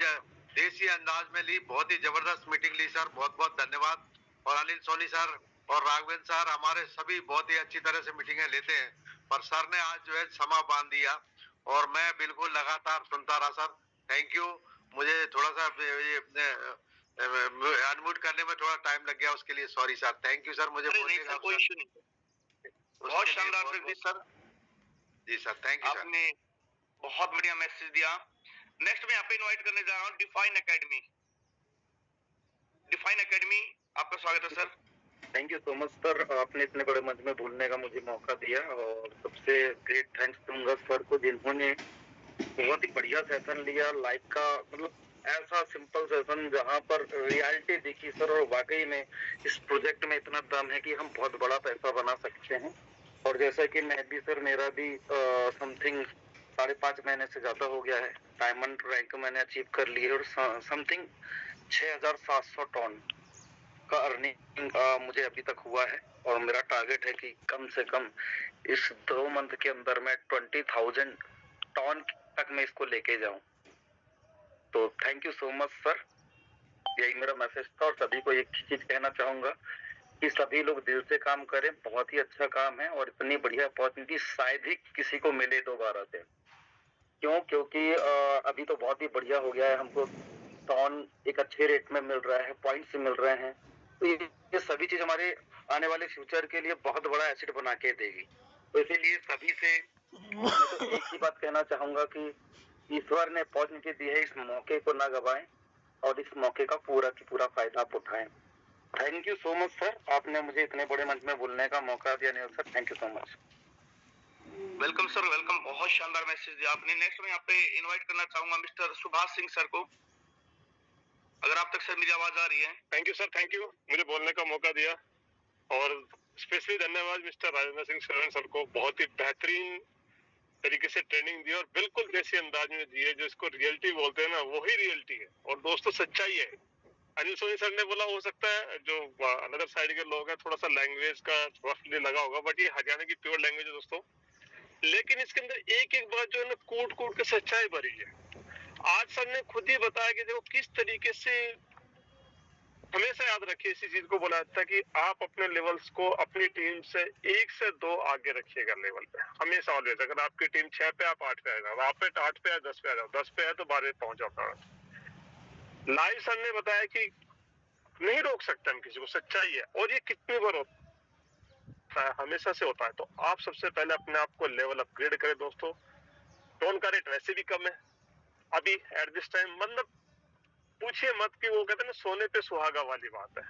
देसी अंदाज में ली, बहुत ही जबरदस्त मीटिंग ली सर। बहुत बहुत धन्यवाद। और अनिल सोनी सर और राघवेंद्र सर हमारे सभी बहुत ही अच्छी तरह से मीटिंगें लेते हैं, पर सर ने आज जो है समा बांध दिया और मैं बिल्कुल लगातार सुनता रहा सर। Thank you. मुझे थोड़ा सा अनम्यूट करने में थोड़ा टाइम लग गया, उसके लिए sorry sir. Thank you sir. मुझे बोलने का कोई इशू नहीं, बहुत शानदार जगदीश सर। जी सर, थैंक यू सर। आपने बहुत बढ़िया मैसेज दिया। नेक्स्ट मैं यहाँ पे इनवाइट करने जा रहा हूँ डिफाइन एकेडमी। डिफाइन एकेडमी, आपका स्वागत है sir. Thank you so much sir, आपने इतने बड़े मंच में बोलने का मुझे मौका दिया और सबसे ग्रेट थैंक्स दूंगा सर को, जिन्होंने बहुत ही बढ़िया सेशन लिया लाइव का। मतलब ऐसा सिंपल सेशन जहां पर रियलिटी दिखी सर, और वाकई में इस प्रोजेक्ट में इतना दम है कि हम बहुत बड़ा पैसा बना सकते हैं। और जैसा कि मैं भी सर, मेरा भी समथिंग 5.5 महीने से ज्यादा हो गया है, डायमंड रैंक मैंने अचीव कर ली है और समथिंग 6,700 टन का अर्निंग मुझे अभी तक हुआ है। और मेरा टारगेट है कि कम से कम इस 2 मंथ के अंदर मैं 20,000 टन तक मैं इसको लेके जाऊं। तो thank you so much sir, यही मेरा मैसेज था। और सभी को एक चीज कहना चाहूंगा कि सभी लोग दिल से काम करें, बहुत ही अच्छा काम है और इतनी बढ़िया अपॉर्चुनिटी शायद ही किसी को मिले दोबारा से। क्योंकि अभी तो बहुत ही बढ़िया हो गया है, हमको टन एक अच्छे रेट में मिल रहा है, पॉइंट्स मिल रहे हैं। तो ये सभी चीज हमारे आने वाले फ्यूचर के लिए बहुत बड़ा एसेट बना के देगी। तो इसीलिए सभी से मैं तो एक ही बात कहना चाहूंगा कि ईश्वर ने अपॉर्चुनिटी दी है, इस मौके को ना गवाएं और इस मौके का पूरा की पूरा फायदा आप उठाएं। Thank you so much sir, आपने मुझे इतने बड़े मंच में बोलने का मौका दिया। Anil sir, thank you so much. Welcome sir, welcome. बहुत शानदार मैसेज दिया आपने। नेक्स्ट मैं यहाँ पे इनवाइट करना चाहूंगा मिस्टर सुभाष सिंह सर को, अगर आप तक सर मेरी आवाज आ रही है। Thank you sir, thank you मुझे बोलने का मौका दिया। और स्पेशली धन्यवाद मिस्टर राजेंद्र सिंह शरण सर को, बहुत ही बेहतरीन तरीके से ट्रेनिंग दी और बिल्कुल देसी अंदाज में दी है। जो इसको रियलिटी बोलते हैं ना, वही रियलिटी है और दोस्तों सच्चाई है। अनिल सोनी सर ने बोला, हो सकता है जो अनदर साइड के लोग हैं थोड़ा सा लैंग्वेज का रफली लगा होगा, बट ये हरियाणा की प्योर लैंग्वेज है दोस्तों। लेकिन इसके अंदर एक एक बात जो है ना, कूट कूट के सच्चाई भरी है। आज सर ने खुद ही बताया कि देखो किस तरीके से हमेशा याद रखिए इसी चीज को बोला जाता है कि आप अपने लेवल्स को अपनी टीम से 1 से 2 आगे रखिएगा लेवल पे, हमेशा ऑलवेज। अगर आपकी टीम 6 पे, आप 8 पे आ जाओ, आप 8 पे या 10 पे आ जाओ, 10 पे है तो 12 पे पहुंच जाओ। लाइव सर ने बताया कि नहीं रोक सकते हम किसी को, सच्चाई है, और ये कितनी बार होता है, हमेशा से होता है। तो आप सबसे पहले अपने आप को लेवल अपग्रेड करें दोस्तों। टोन का रेट वैसे भी कम है अभी एट दिस टाइम, मतलब पूछिए मत कि वो कहते हैं ना सोने पे सुहागा वाली बात है।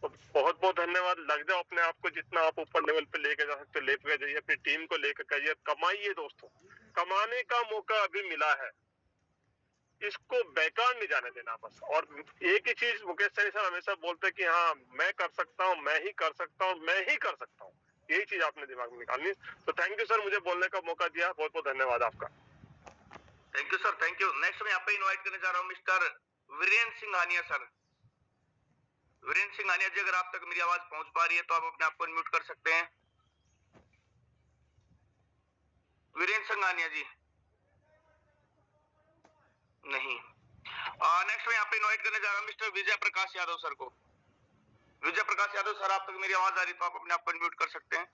तो बहुत बहुत धन्यवाद। लग जाओ अपने आप को, जितना आप ऊपर लेवल पे लेके जा सकते हो लेके जाइए, अपनी टीम को लेकर जाइए, कमाइए दोस्तों। कमाने का मौका अभी मिला है, इसको बेकार नहीं जाने देना बस। और एक ही चीज मुकेश सैनी सर हमेशा बोलते हैं कि हाँ मैं कर सकता हूँ, मैं ही कर सकता हूँ, मैं ही कर सकता हूँ। यही चीज आपने दिमाग में निकालनी। तो थैंक यू सर, मुझे बोलने का मौका दिया, बहुत बहुत धन्यवाद आपका। Thank you sir, thank you. Next मैं यहाँ पे इन्वाइट करने जा रहा हूँ मिस्टर वीरेंद्र सिंह आनिया सर। वीरेंद्र सिंह आनिया जी, अगर आप तक मेरी आवाज पहुंच पा रही है तो आप अपने आप को अनम्यूट कर सकते हैं। वीरेंद्र सिंह आनिया जी नहीं। नेक्स्ट मैं यहाँ पे इन्वाइट करने जा रहा हूँ मिस्टर विजय प्रकाश यादव सर को। विजय प्रकाश यादव सर, आप तक मेरी आवाज आ रही तो आप अपने आप को अनम्यूट कर सकते हैं।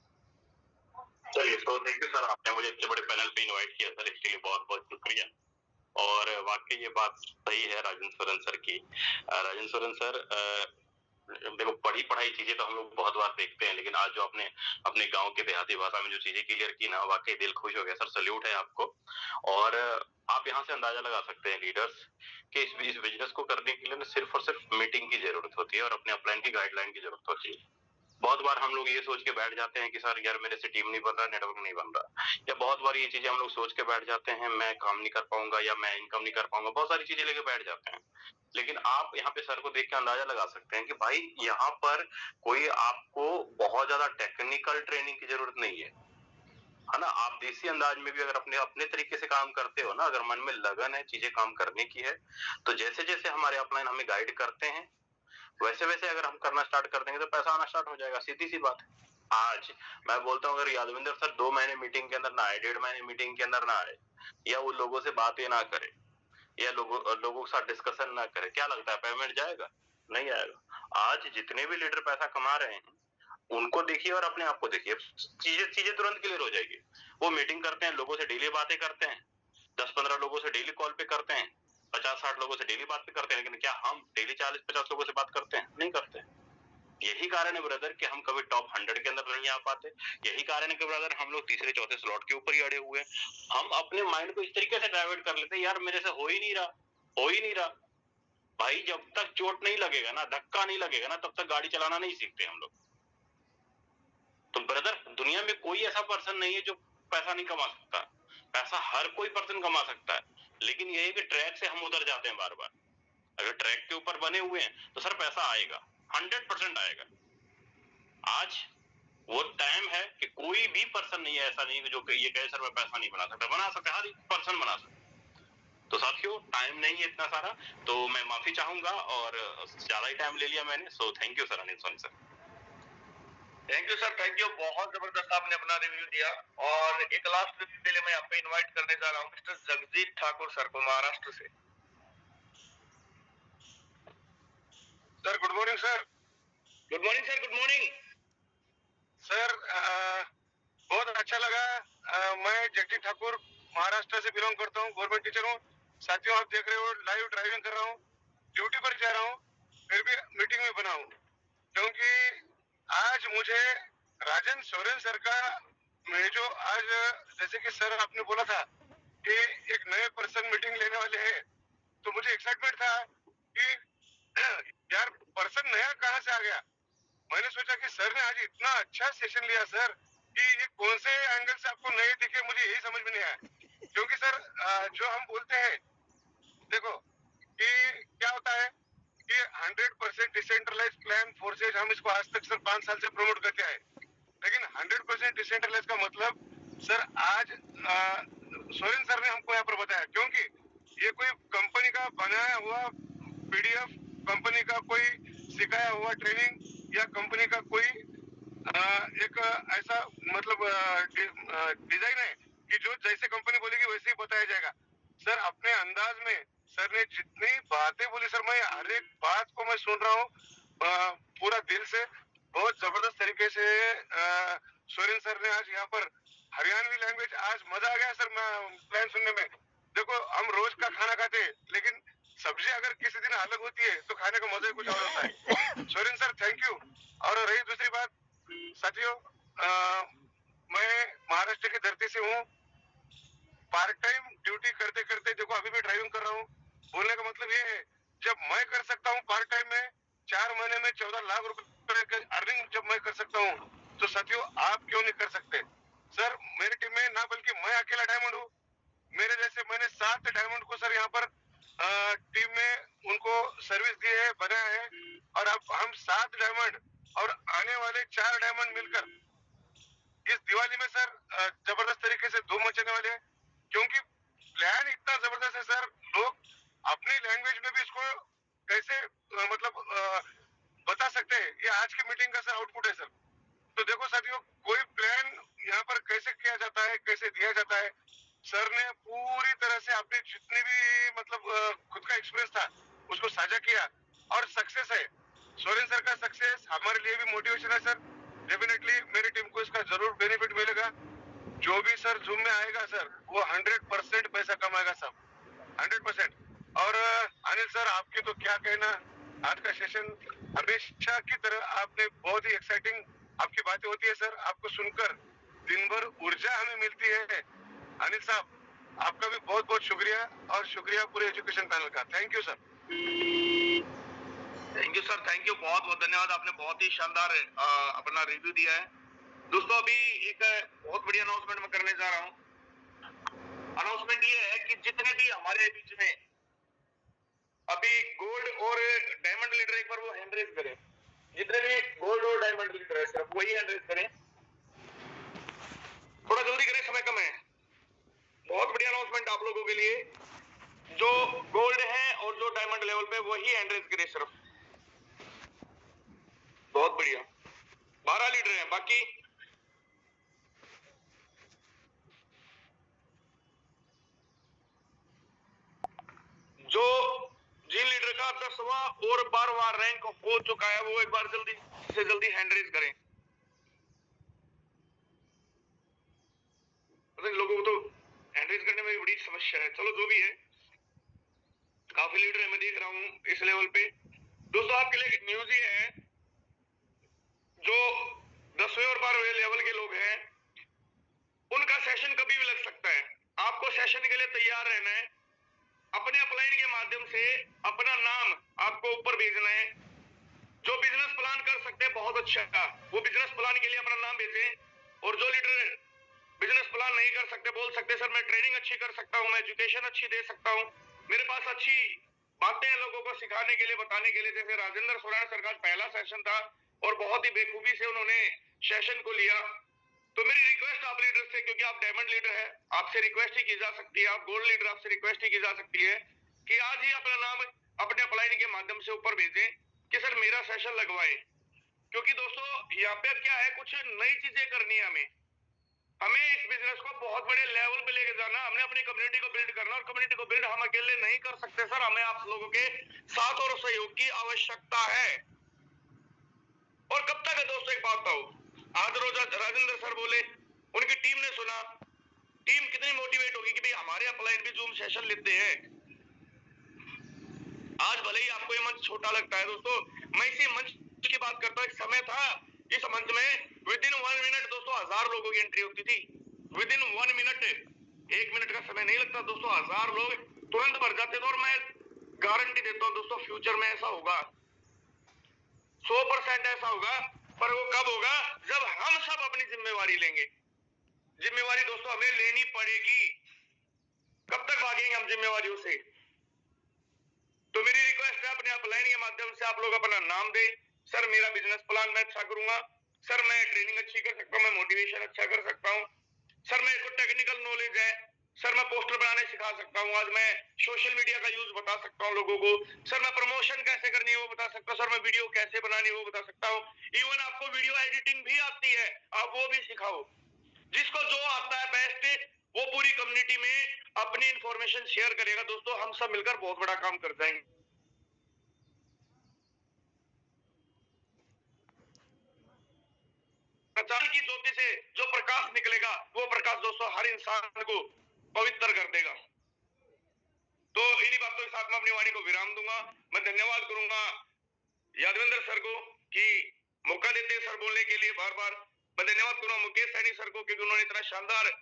चलिए, तो थैंक यू सर, आपने मुझे इतने बड़े पैनल पे इनवाइट किया सर, इसके लिए बहुत बहुत शुक्रिया। और वाकई ये बात सही है राजेंद्र सोरेन सर की। राजेंद्र सोरेन सर, देखो पढ़ी पढ़ाई चीजें तो हम लोग बहुत बार देखते हैं, लेकिन आज जो आपने अपने गांव के देहाती भाषा में जो चीजें क्लियर की ना, वाकई दिल खुश हो गया सर, सल्यूट है आपको। और आप यहाँ से अंदाजा लगा सकते हैं लीडर्स कि इस बिजनेस को करने के लिए सिर्फ और सिर्फ मीटिंग की जरूरत होती है और अपने अपलाइन की गाइडलाइन की जरूरत होती है। बहुत बार हम लोग ये सोच के बैठ जाते हैं कि सर यार मेरे से टीम नहीं बन रहा, नेटवर्क नहीं बन रहा, या बहुत बार ये चीजें हम लोग सोच के बैठ जाते हैं मैं काम नहीं कर पाऊंगा या मैं इनकम नहीं कर पाऊंगा, बहुत सारी चीजें लेके बैठ जाते हैं। लेकिन आप यहाँ पे सर को देख के अंदाजा लगा सकते हैं कि भाई यहाँ पर कोई आपको बहुत ज्यादा टेक्निकल ट्रेनिंग की जरूरत नहीं है ना। आप देसी अंदाज में भी अगर अपने अपने तरीके से काम करते हो ना, अगर मन में लगन है, चीजें काम करने की है, तो जैसे जैसे हमारे अपलाइन हमें गाइड करते हैं वैसे वैसे अगर हम करना स्टार्ट कर देंगे तो पैसा आना स्टार्ट हो जाएगा, सीधी सी बात है। आज मैं बोलता हूँ अगर यादविंदर सर 2 महीने मीटिंग के अंदर ना आए, 1.5 महीने मीटिंग के अंदर ना आए, या वो लोगों से बातें ना करे, या लोगों के साथ डिस्कशन ना करे, क्या लगता है पेमेंट जाएगा? नहीं आएगा। आज जितने भी लीडर पैसा कमा रहे हैं उनको देखिए और अपने आप को देखिए, चीजें तुरंत क्लियर हो जाएगी। वो मीटिंग करते हैं, लोगों से डेली बातें करते हैं, 10-15 लोगों से डेली कॉल पे करते हैं, 50-60 लोगों से डेली बात पे करते हैं, लेकिन क्या हम डेली 40-50 लोगों से बात करते हैं? नहीं करते। यही कारण है ब्रदर कि हम कभी टॉप 100 के अंदर नहीं आ पाते। यही कारण है कि ब्रदर हम लोग तीसरे चौथे स्लॉट के ऊपर ही अड़े हुए हैं। हम अपने माइंड को इस तरीके से डाइवर्ट कर लेते हैं, यार मेरे से हो ही नहीं रहा, हो ही नहीं रहा। भाई जब तक चोट नहीं लगेगा ना, धक्का नहीं लगेगा ना, तब तक गाड़ी चलाना नहीं सीखते हम लोग। तो ब्रदर दुनिया में कोई ऐसा पर्सन नहीं है जो पैसा नहीं कमा सकता। पैसा हर कोई पर्सन कमा सकता है, लेकिन ये है कि ट्रैक से हम उधर जाते हैं बार बार। अगर ट्रैक के ऊपर बने हुए हैं तो सर पैसा आएगा, 100% आएगा। आज वो टाइम है कि कोई भी पर्सन नहीं है ऐसा नहीं कि जो ये कहे सर मैं पैसा नहीं बना सकता, बना सकता, हर एक पर्सन बना सकता। तो साथियों टाइम नहीं है इतना सारा, तो मैं माफी चाहूंगा और ज्यादा ही टाइम ले लिया मैंने। So thank you sir Anil Soni sir. Thank you sir, thank you. बहुत जबरदस्त आपने अपना रिव्यू दिया। और एक लास्ट रिव्यू के लिए मैं यहाँ पे इन्वाइट करने जा रहा हूँ मिस्टर जगजीत ठाकुर सर को, महाराष्ट्र से। Sir good morning sir. Good morning sir, good morning sir. बहुत अच्छा लगा। मैं जगजीत ठाकुर महाराष्ट्र से बिलोंग करता हूँ, गवर्नमेंट टीचर हूँ। साथियों आप देख रहे हो लाइव ड्राइविंग कर रहा हूँ, ड्यूटी पर जा रहा हूँ, फिर भी मीटिंग में बना हूँ, क्योंकि आज मुझे राजेंद्र सोरेन सर का मैं जो आज जैसे कि सर आपने बोला था कि एक नए पर्सन मीटिंग लेने वाले हैं, तो मुझे एक्साइटमेंट था कि यार पर्सन नया कहाँ से आ गया। मैंने सोचा कि सर ने आज इतना अच्छा सेशन लिया सर कि ये कौन से एंगल से आपको नए दिखे, मुझे यही समझ में नहीं आया। क्योंकि सर जो हम बोलते हैं देखो कि क्या होता है कि 100% डिसेंट्रलाइज प्लान फोर्सेज, हम इसको आज तक सर 5 साल से प्रमोट करते हैं, लेकिन 100% डिसेंट्रलाइज का मतलब सर आज सोरेन सर ने हमको यहाँ पर बताया, क्योंकि ये कोई कंपनी का बनाया हुआ पीडीएफ, कंपनी का कोई सिखाया हुआ ट्रेनिंग या कंपनी का कोई एक ऐसा मतलब डिजाइन है कि जो जैसे कंपनी बोलेगी वैसे ही बताया जाएगा। सर अपने अंदाज में सर ने जितनी बातें बोली सर, मैं हर एक बात को मैं सुन रहा हूँ पूरा दिल से। बहुत जबरदस्त तरीके से सोरेन सर ने आज यहाँ पर हरियाणवी लैंग्वेज, आज मजा आ गया सर प्लान सुनने में। देखो हम रोज का खाना खाते हैं, लेकिन सब्जी अगर किसी दिन अलग होती है तो खाने का मजा ही कुछ और होता है। Soren sir thank you. और रही दूसरी बात साथियों, मैं महाराष्ट्र की धरती से हूँ। पार्ट टाइम ड्यूटी करते करते देखो अभी भी ड्राइविंग कर रहा हूँ। बोलने का मतलब ये है, जब मैं कर सकता हूँ पार्ट टाइम में 4 महीने में 14 लाख रुपए अर्निंग जब मैं कर सकता हूँ, तो साथियों आप क्यों नहीं कर सकते? सर मेरी टीम में ना बल्कि मैं अकेला डायमंड हूँ। मेरे जैसे मैंने 7 डायमंड को सर यहाँ पर टीम में उनको सर्विस दी है, बनाया है। और अब हम 7 डायमंड और आने वाले 4 डायमंड मिलकर इस दिवाली में सर जबरदस्त तरीके से धूम मचाने वाले हैं। क्योंकि प्लान इतना जबरदस्त है सर, लोग अपनी लैंग्वेज में भी इसको कैसे मतलब बता सकते हैं। ये आज की मीटिंग का सर आउटपुट है सर। तो देखो साथियों, कोई प्लान यहाँ पर कैसे किया जाता है, कैसे दिया जाता है, सर ने पूरी तरह से अपने जितने भी मतलब खुद का एक्सपीरियंस था उसको साझा किया और सक्सेस है। सोरेन सर का सक्सेस हमारे लिए भी मोटिवेशन है सर। डेफिनेटली मेरी टीम को इसका जरूर बेनिफिट मिलेगा। जो भी सर जूम में आएगा सर वो 100% पैसा कमाएगा सब, 100%। और अनिल सर आपकी तो क्या कहना, आज का सेशन हमेशा की तरह आपने बहुत ही एक्साइटिंग आपकी बातें होती है सर। आपको सुनकर दिन भर ऊर्जा हमें मिलती है। अनिल साहब आपका भी बहुत बहुत शुक्रिया, और शुक्रिया पूरे एजुकेशन पैनल का। Thank you sir. Thank you sir, thank you, बहुत बहुत धन्यवाद। आपने बहुत ही शानदार अपना रिव्यू दिया है। दोस्तों अभी एक बहुत बड़ी अनाउंसमेंट मैं करने जा रहा हूँ। अनाउंसमेंट ये है कि जितने भी हमारे बीच में अभी गोल्ड और डायमंड लीडर, एक बार वो हैंड रेज करें। जितने भी गोल्ड और डायमंड लीडर है सिर्फ वही हैंड रेज करें। थोड़ा जल्दी करें, समय कम है। बहुत बड़ी अनाउंसमेंट आप लोगों के लिए। जो गोल्ड है और जो डायमंड लेवल पे वही हैंड रेज करें सिर्फ। बहुत बढ़िया, 12 लीडर हैं बाकी। जो जी लीडर का 10वां और 12वां रैंक हो चुका है वो एक बार जल्दी से जल्दी हैंड रेज करें। लोगों को तो हैंड रेज करने में बड़ी समस्या है। चलो जो भी है, काफी लीडर है मैं देख रहा हूं इस लेवल पे। दोस्तों आपके लिए न्यूज ये है, जो 10वें और 12वें लेवल के लोग हैं उनका सेशन कभी भी लग सकता है। आपको सेशन के लिए तैयार रहना है। अपने अपलाइन के माध्यम से अपना नाम आपको ऊपर भेजना है। जो बिजनेस प्लान कर सकते हैं बहुत अच्छा, वो बिजनेस प्लान के लिए अपना नाम भेजें। और जो लीडर बिजनेस प्लान नहीं कर सकते, बोल सकते सर मैं ट्रेनिंग अच्छी कर सकता हूँ, मैं एजुकेशन अच्छी दे सकता हूँ, मेरे पास अच्छी बातें लोगों को सिखाने के लिए, बताने के लिए। जैसे राजेंद्र सोराण सर का पहला सेशन था और बहुत ही बेखूबी से उन्होंने सेशन को लिया। तो मेरी रिक्वेस्ट आप लीडर से, क्योंकि आप डायमंड लीडर है, आपसे रिक्वेस्ट ही की जा सकती है, आप गोल्ड लीडर आपसे रिक्वेस्ट ही की जा सकती है कि आज ही अपना नाम अपने अपलाइन के माध्यम से ऊपर भेजें कि सर मेरा सेशन लगवाए। क्योंकि दोस्तों यहाँ पे क्या है, कुछ नई चीजें करनी है हमें इस बिजनेस को बहुत बड़े लेवल पे लेके जाना। हमने अपनी कम्युनिटी को बिल्ड करना, और कम्युनिटी को बिल्ड हम अकेले नहीं कर सकते सर, हमें आप लोगों के साथ और सहयोग की आवश्यकता है। और कब तक है दोस्तों, एक बात बताओ, आज रोज राजेंद्र सर बोले, उनकी टीम ने सुना, टीम कितनी मोटिवेट होगी कि भाई हमारे अपलाइन भी जूम सेशन लेते हैं। आज भले ही आपको ये मंच छोटा लगता है दोस्तों, मैं इसी मंच की बात करता हूँ। एक समय था इस मंच में विद इन 1 मिनट दोस्तों 1000 लोगों की एंट्री होती थी। विद इन 1 मिनट, 1 मिनट का समय नहीं लगता दोस्तों, 1000 लोग तुरंत भर जाते थे। और मैं गारंटी देता हूँ दोस्तों फ्यूचर में ऐसा होगा, 100% ऐसा होगा। पर वो कब होगा, जब हम सब अपनी जिम्मेवारी लेंगे। जिम्मेवारी दोस्तों हमें लेनी पड़ेगी। कब तक भागेंगे हम जिम्मेवारियों से? तो मेरी रिक्वेस्ट है, अपने अपलाइन के माध्यम से आप लोग अपना नाम दें। सर मेरा बिजनेस प्लान मैं अच्छा करूंगा, सर मैं ट्रेनिंग अच्छी कर सकता हूँ, मैं मोटिवेशन अच्छा कर सकता हूँ, सर मेरे को टेक्निकल नॉलेज है, सर मैं पोस्टर बनाने सिखा सकता हूँ, आज मैं सोशल मीडिया का यूज बता सकता हूँ लोगों को, सर मैं प्रमोशन कैसे करनी है वो बता सकता हूँ, सर मैं वीडियो कैसे बनानी है वो बता सकता हूँ। इवन आपको वीडियो एडिटिंग भी आती है, आप वो भी सिखाओ। जिसको जो आता है बेस्ट वो पूरी कम्युनिटी में अपनी इंफॉर्मेशन शेयर करेगा दोस्तों, हम सब मिलकर बहुत बड़ा काम कर जाएंगे। प्रचार की ज्योति से जो प्रकाश निकलेगा वो प्रकाश दोस्तों हर इंसान को पवित्र कर देगा। तो इन्हीं बातों के साथ मैं अपनी वाणी को विराम दूंगा। मैं धन्यवाद करूंगा यादवेंद्र सर को कि मौका देते हैं सर बोलने के लिए बार बार। मैं धन्यवाद करूंगा मुकेश सैनी सर को क्योंकि उन्होंने इतना शानदार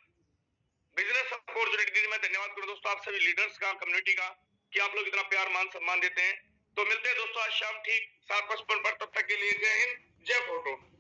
बिजनेस अपॉर्चुनिटी दी। मैं धन्यवाद करूं दोस्तों आप सभी लीडर्स का, कम्युनिटी का, कि आप लोग इतना प्यार मान सम्मान देते हैं। तो मिलते हैं दोस्तों आज शाम ठीक 7:55 पर, तब तक के लिए जय हिंद, जय फोटो।